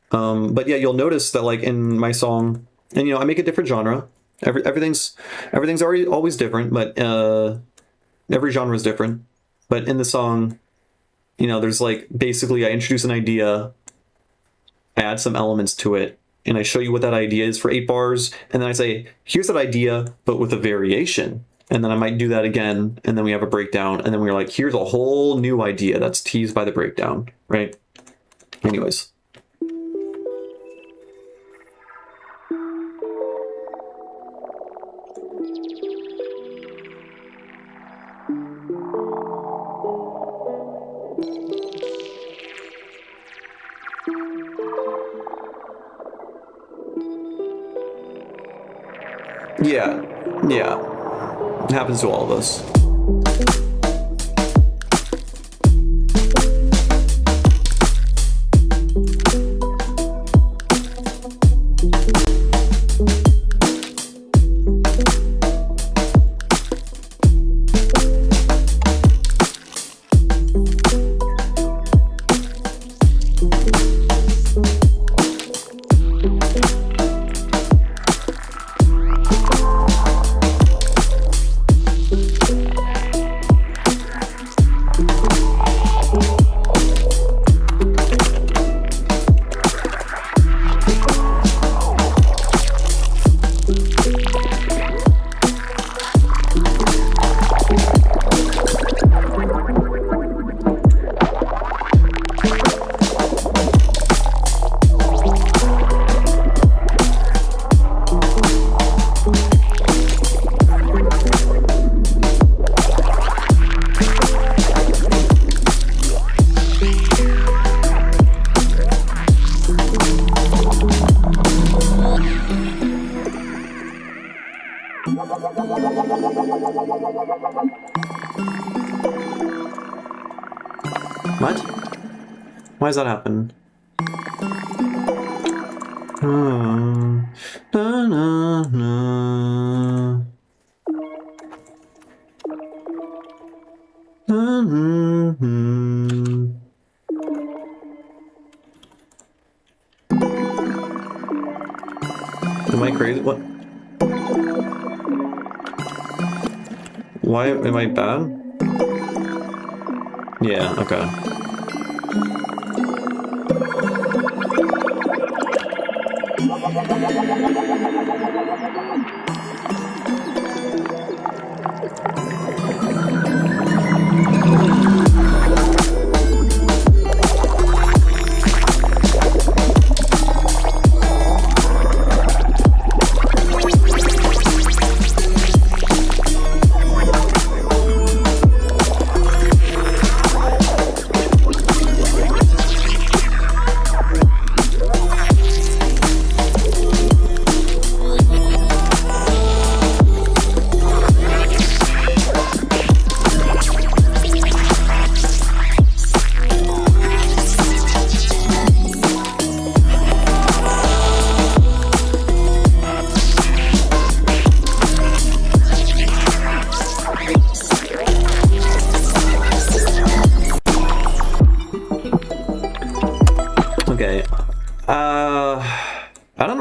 But yeah, you'll notice that like in my song, and I make a different genre. Everything's always different, but every genre is different. But in the song, there's like basically I introduce an idea, I add some elements to it, and I show you what that idea is for 8 bars, and then I say, here's that idea, but with a variation. And then I might do that again, and then we have a breakdown, and then we're like, here's a whole new idea that's teased by the breakdown, right? Anyways. Yeah. It happens to all of us. What? Why does that happen? Na, na, na. Am I crazy? What? Why am I bad? Yeah, okay.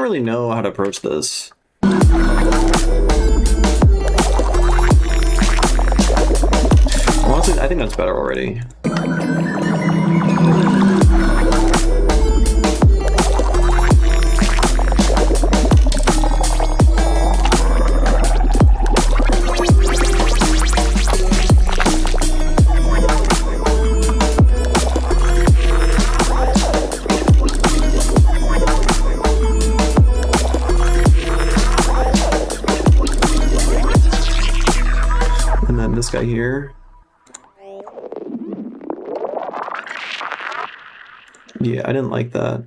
really know how to approach this. Honestly, I think that's better already. And then this guy here. Yeah, I didn't like that.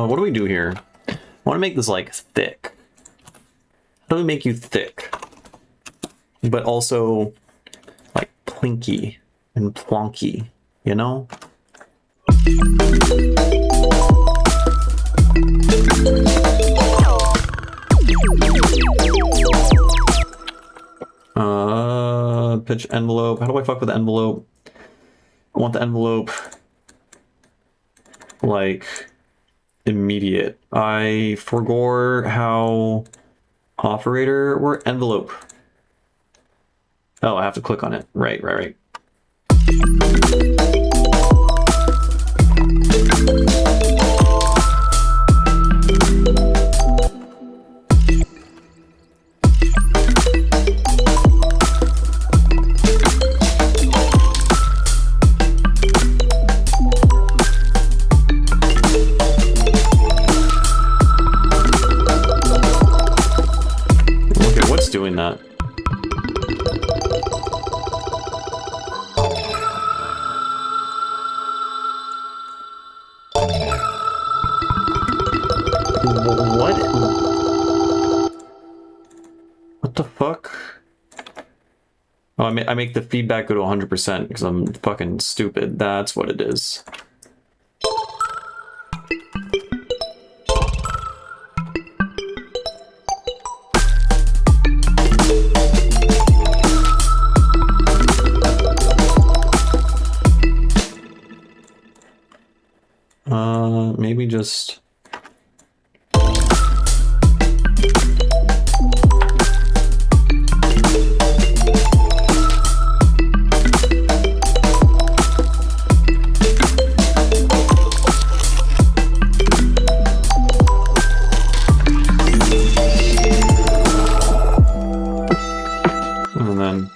What do we do here? I want to make this like thick. How do we make you thick? But also like plinky and plonky, you know? Pitch envelope. How do I fuck with the envelope? I want the envelope like immediate. I forgot how operator work. Envelope. Oh, I have to click on it. Right. Doing that. What the fuck? Oh, I make the feedback go to 100% because I'm fucking stupid. That's what it is. maybe just... And then...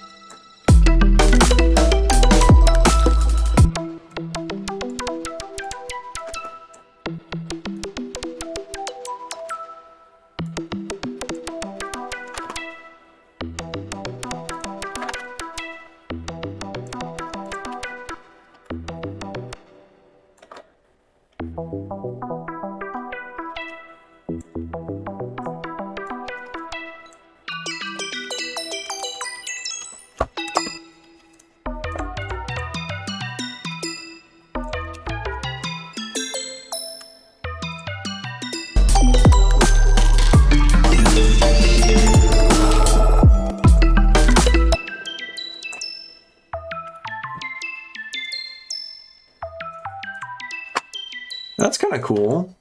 That's kind of cool.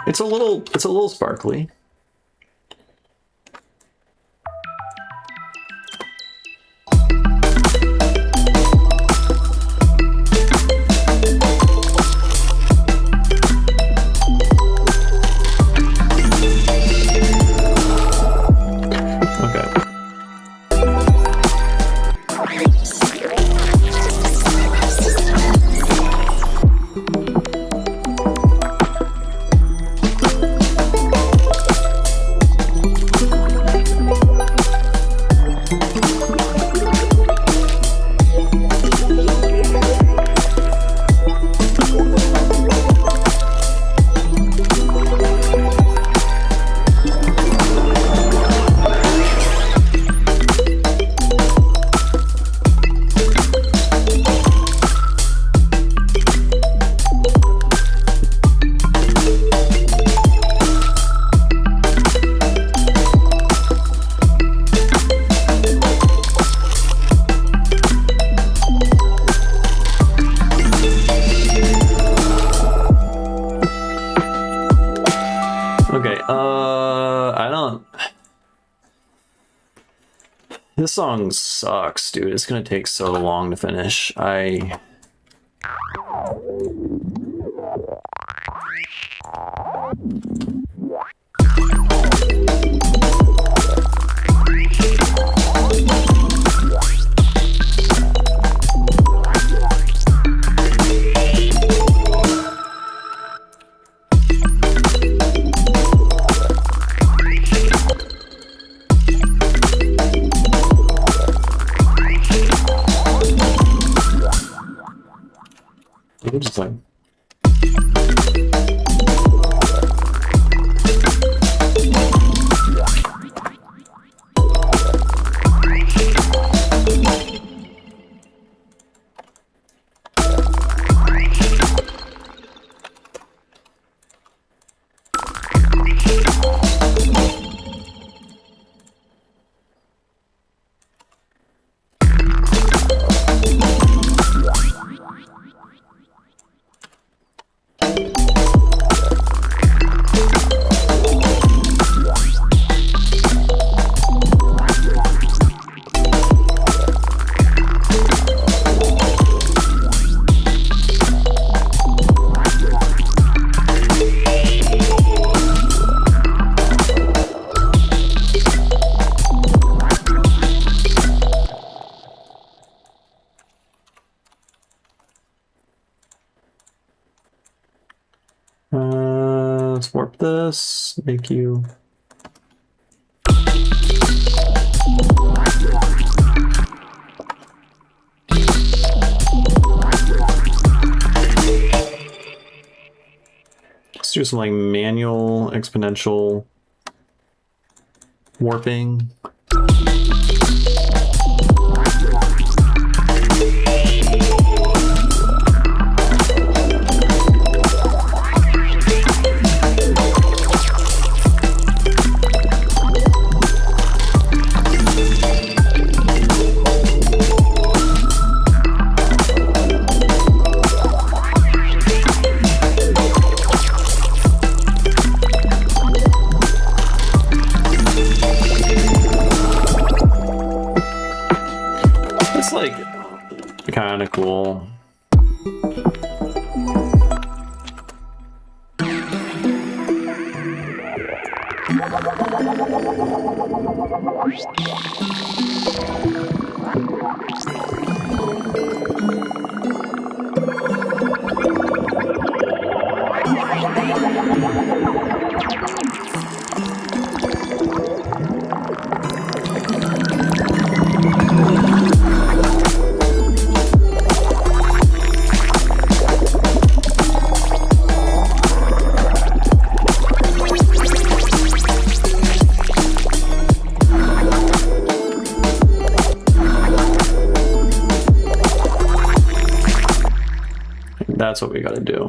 It's a little sparkly. Okay. Okay, I don't... This song sucks, dude. It's gonna take so long to finish. I'm just like... Let's warp this, make you... Let's do some like manual exponential warping. kind of cool. That's what we got to do.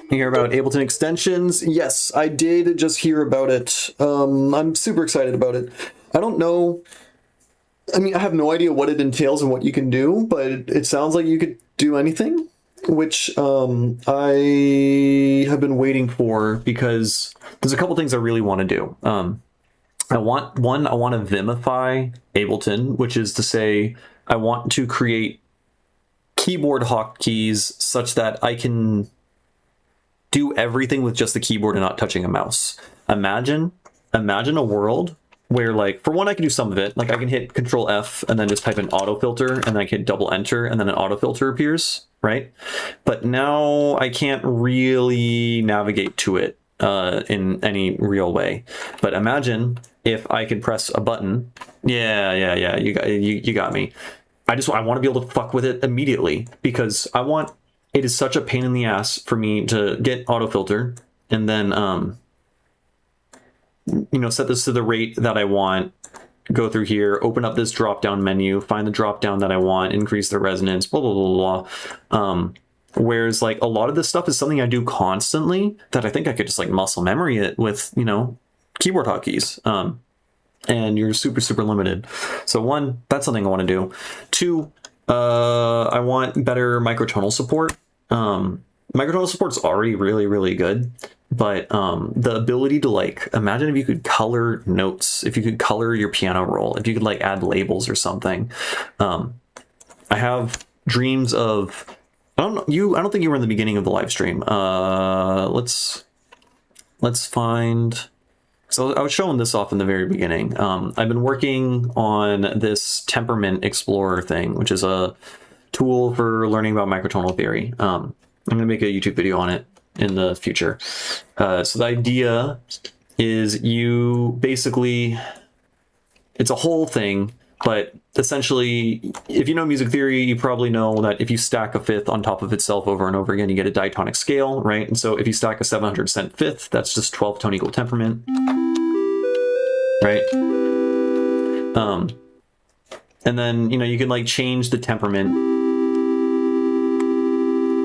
You hear about Ableton extensions? Yes, I did just hear about it. I'm super excited about it. I don't know. I mean, I have no idea what it entails and what you can do, but it sounds like you could do anything, which I have been waiting for because there's a couple things I really want to do. I want to vimify Ableton, which is to say I want to create keyboard hotkeys such that I can do everything with just the keyboard and not touching a mouse. Imagine a world where, like, for one, I can do some of it. Like, I can hit Control F and then just type in auto filter, and then I can hit double enter, and then an auto filter appears, right? But now I can't really navigate to it in any real way. But imagine if I could press a button. Yeah, you got me. I want to be able to fuck with it immediately because it is such a pain in the ass for me to get autofilter and then, set this to the rate that I want, go through here, open up this drop-down menu, find the drop-down that I want, increase the resonance, blah, blah, blah, blah. Whereas, like, a lot of this stuff is something I do constantly that I think I could just, like, muscle memory it with, keyboard hotkeys. And you're super, super limited. So one, that's something I want to do. Two, I want better microtonal support. Microtonal support's already really, really good, but the ability to like, imagine if you could color notes, if you could color your piano roll, if you could like add labels or something. I have dreams of, I don't think you were in the beginning of the live stream. Let's find. So I was showing this off in the very beginning. I've been working on this temperament explorer thing, which is a tool for learning about microtonal theory. I'm going to make a YouTube video on it in the future. So the idea is you basically, it's a whole thing, but essentially, if you know music theory, you probably know that if you stack a fifth on top of itself over and over again, you get a diatonic scale, right? And so if you stack a 700 cent fifth, that's just 12 tone equal temperament, right? And then, you know, you can like change the temperament,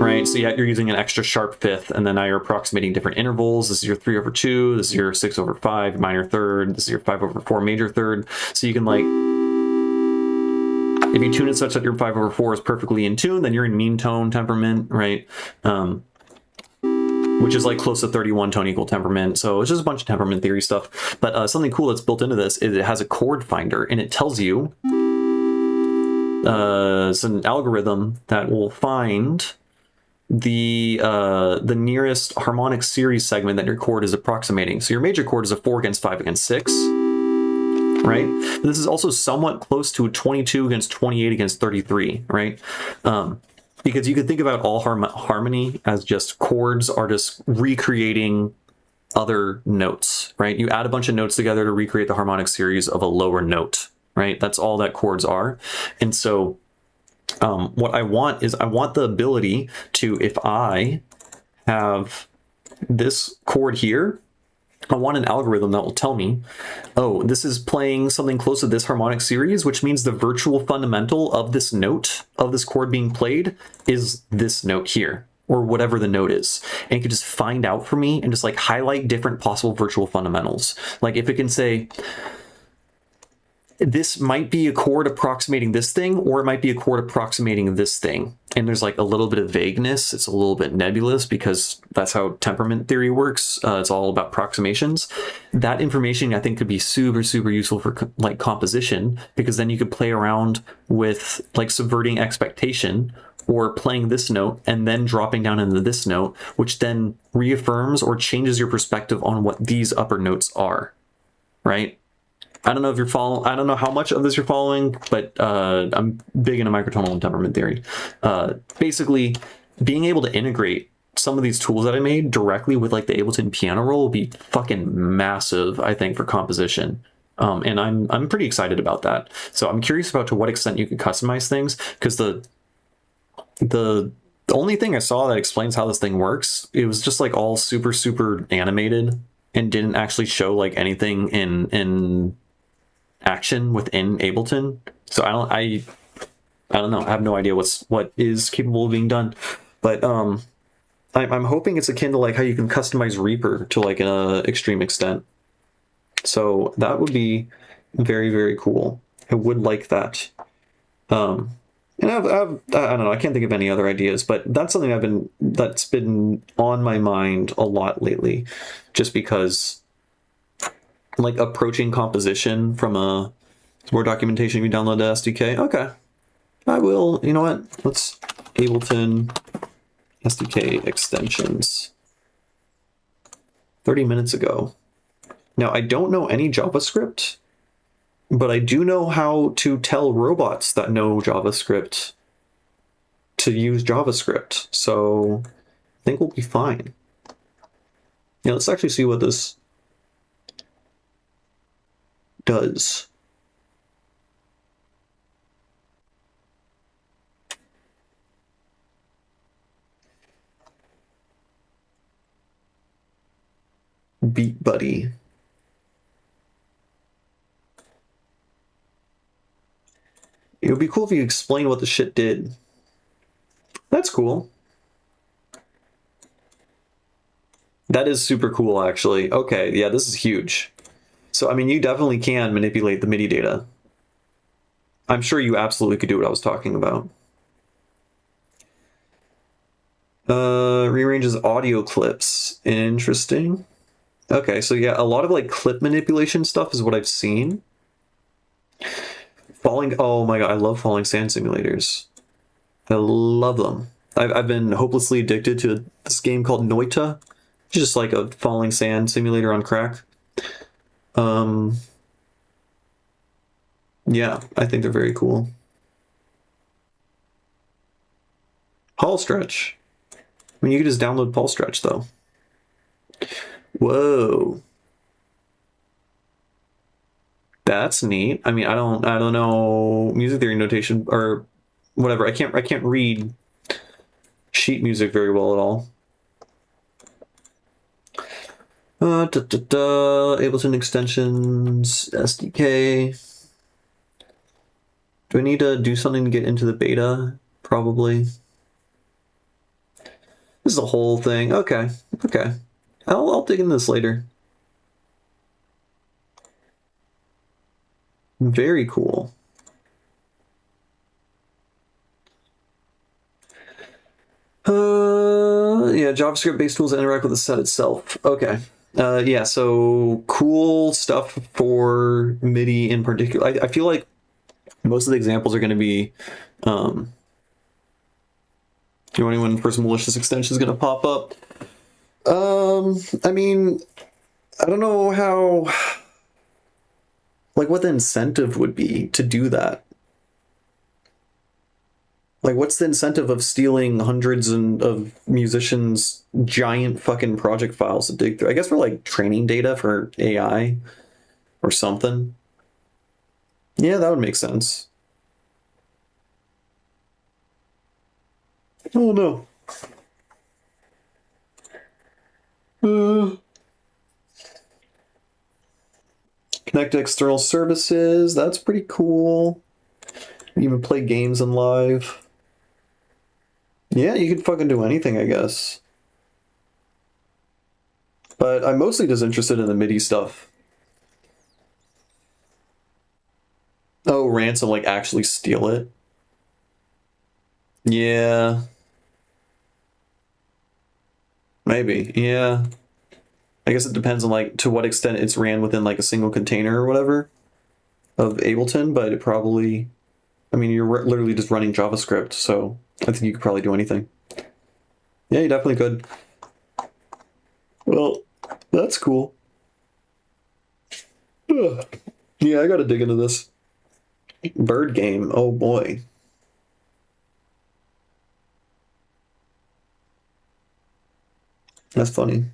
right? So yeah, you're using an extra sharp fifth, and then now you're approximating different intervals. This is your 3/2, this is your 6/5 minor third, this is your 5/4 major third. So you can like, if you tune it such that your 5/4 is perfectly in tune, then you're in mean tone temperament, right? Which is like close to 31 tone equal temperament. So it's just a bunch of temperament theory stuff. But something cool that's built into this is it has a chord finder, and it tells you, it's an algorithm that will find the nearest harmonic series segment that your chord is approximating. So your major chord is a 4 against 5 against 6. Right? This is also somewhat close to a 22 against 28 against 33, right? Because you could think about all harmony as just chords are just recreating other notes, right? You add a bunch of notes together to recreate the harmonic series of a lower note, right? That's all that chords are. And so what I want is I want the ability to, if I have this chord here, I want an algorithm that will tell me, oh, this is playing something close to this harmonic series, which means the virtual fundamental of this note, of this chord being played, is this note here, or whatever the note is. And it could just find out for me and just like highlight different possible virtual fundamentals. Like if it can say, this might be a chord approximating this thing, or it might be a chord approximating this thing. And there's like a little bit of vagueness. It's a little bit nebulous because that's how temperament theory works. It's all about approximations. That information I think could be super, super useful for like composition, because then you could play around with like subverting expectation, or playing this note and then dropping down into this note, which then reaffirms or changes your perspective on what these upper notes are, right? I don't know if you're following, I don't know how much of this you're following, but I'm big into microtonal and temperament theory. Basically, being able to integrate some of these tools that I made directly with like the Ableton piano roll will be fucking massive, I think, for composition. And I'm pretty excited about that. So I'm curious about to what extent you can customize things, because the only thing I saw that explains how this thing works, it was just like all super, super animated and didn't actually show like anything in action within Ableton. So I don't know. I have no idea what is capable of being done. But I'm hoping it's akin to like how you can customize Reaper to like an extreme extent. So that would be very, very cool. I would like that. And I don't know, I can't think of any other ideas, but that's something that's been on my mind a lot lately, just because like approaching composition from a Word documentation, you download the SDK. Okay, I will, you know what? Let's Ableton SDK extensions 30 minutes ago. Now I don't know any JavaScript, but I do know how to tell robots that know JavaScript to use JavaScript. So I think we'll be fine. Yeah, let's actually see what this does. Beat Buddy. It would be cool if you explain what the shit did. That's cool. That is super cool, actually. Okay, yeah, this is huge. So, I mean, you definitely can manipulate the MIDI data. I'm sure you absolutely could do what I was talking about. Rearranges audio clips. Interesting. Okay, so yeah, a lot of like clip manipulation stuff is what I've seen. Oh my god, I love falling sand simulators. I love them. I've been hopelessly addicted to this game called Noita. It's just like a falling sand simulator on crack. Yeah, I think they're very cool. Paul Stretch. I mean, you could just download Paul Stretch though. Whoa. That's neat. I mean, I don't know music theory notation or whatever. I can't read sheet music very well at all. Ableton extensions, SDK. Do I need to do something to get into the beta? Probably. This is a whole thing. Okay. I'll dig into this later. Very cool. Yeah, JavaScript-based tools that interact with the set itself. Okay. Yeah, so cool stuff for MIDI in particular. I feel like most of the examples are going to be, you know, when person malicious extension is going to pop up. I mean, I don't know how, like, what the incentive would be to do that. Like, what's the incentive of stealing hundreds of musicians' giant fucking project files to dig through? I guess for, like, training data for AI or something. Yeah, that would make sense. Oh, no. Connect to external services. That's pretty cool. You even play games in live. Yeah, you could fucking do anything, I guess. But I'm mostly just interested in the MIDI stuff. Oh, ransom, like actually steal it? Yeah. Maybe, yeah. I guess it depends on like to what extent it's ran within like a single container or whatever of Ableton, but it probably, I mean, you're literally just running JavaScript, so I think you could probably do anything. Yeah, you definitely could. Well, that's cool. Ugh. Yeah, I gotta dig into this. Bird game, oh boy. That's funny.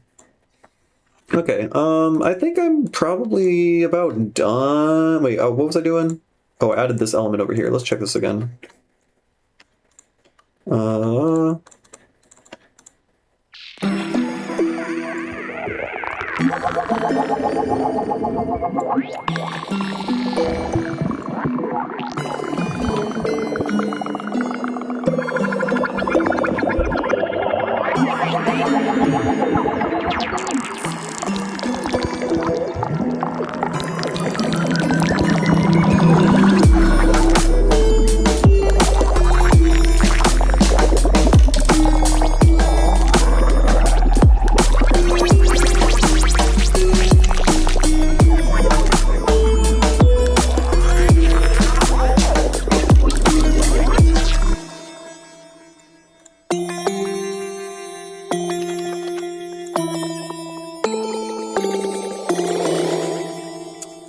Okay, I think I'm probably about done. Wait, what was I doing? Oh, I added this element over here. Let's check this again.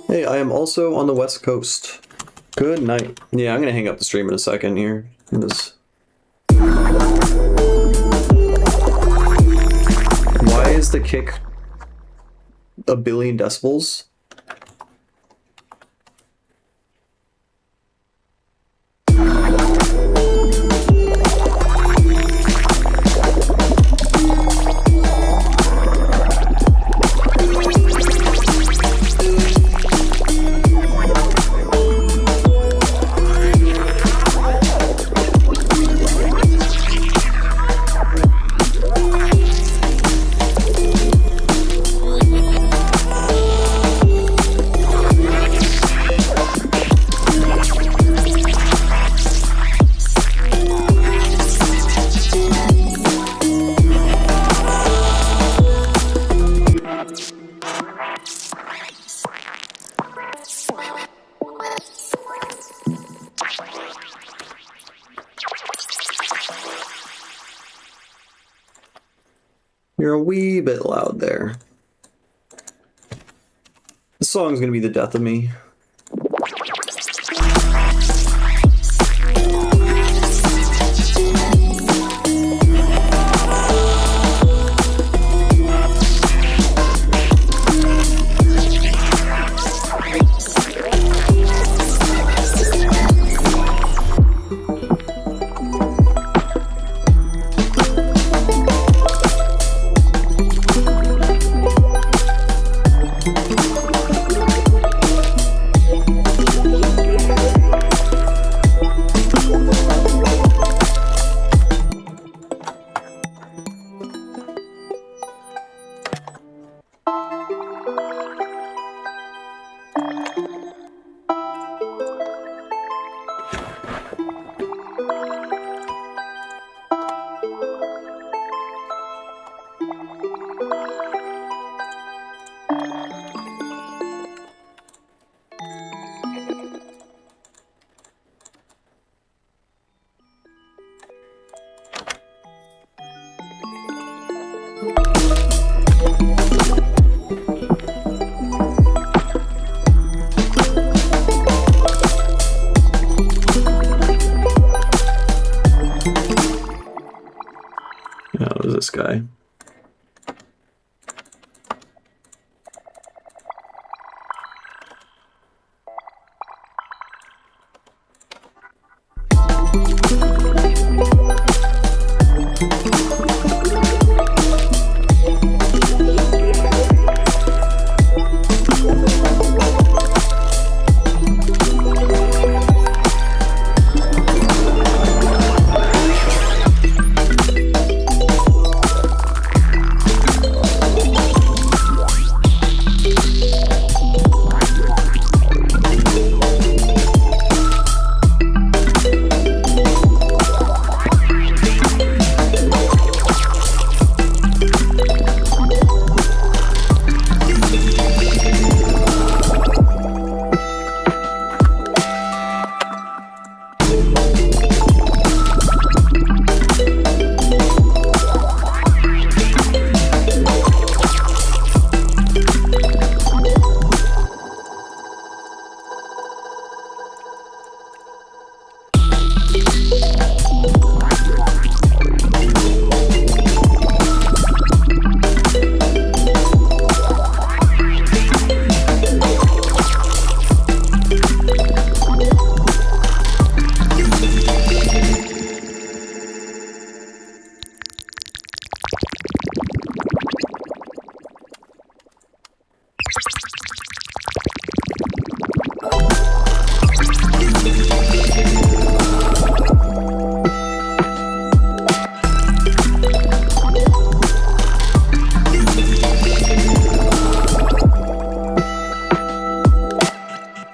Hey, I am also on the West Coast. Good night. Yeah, I'm gonna hang up the stream in a second here. Why is the kick a billion decibels? You're a wee bit loud there. This song's gonna be the death of me. What was this guy?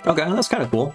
Okay, that's kind of cool.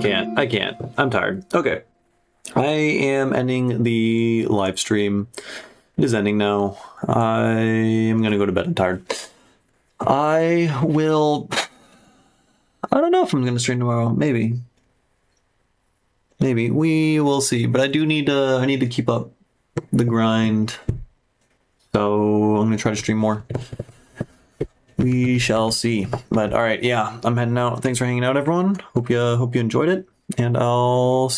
I can't. I'm tired. Okay. I am ending the live stream. It is ending now. I am gonna go to bed. I'm tired. I don't know if I'm gonna stream tomorrow. Maybe. We will see. But I need to keep up the grind. So I'm gonna try to stream more. We shall see. But all right, yeah, I'm heading out. Thanks for hanging out, everyone. Hope you enjoyed it, and I'll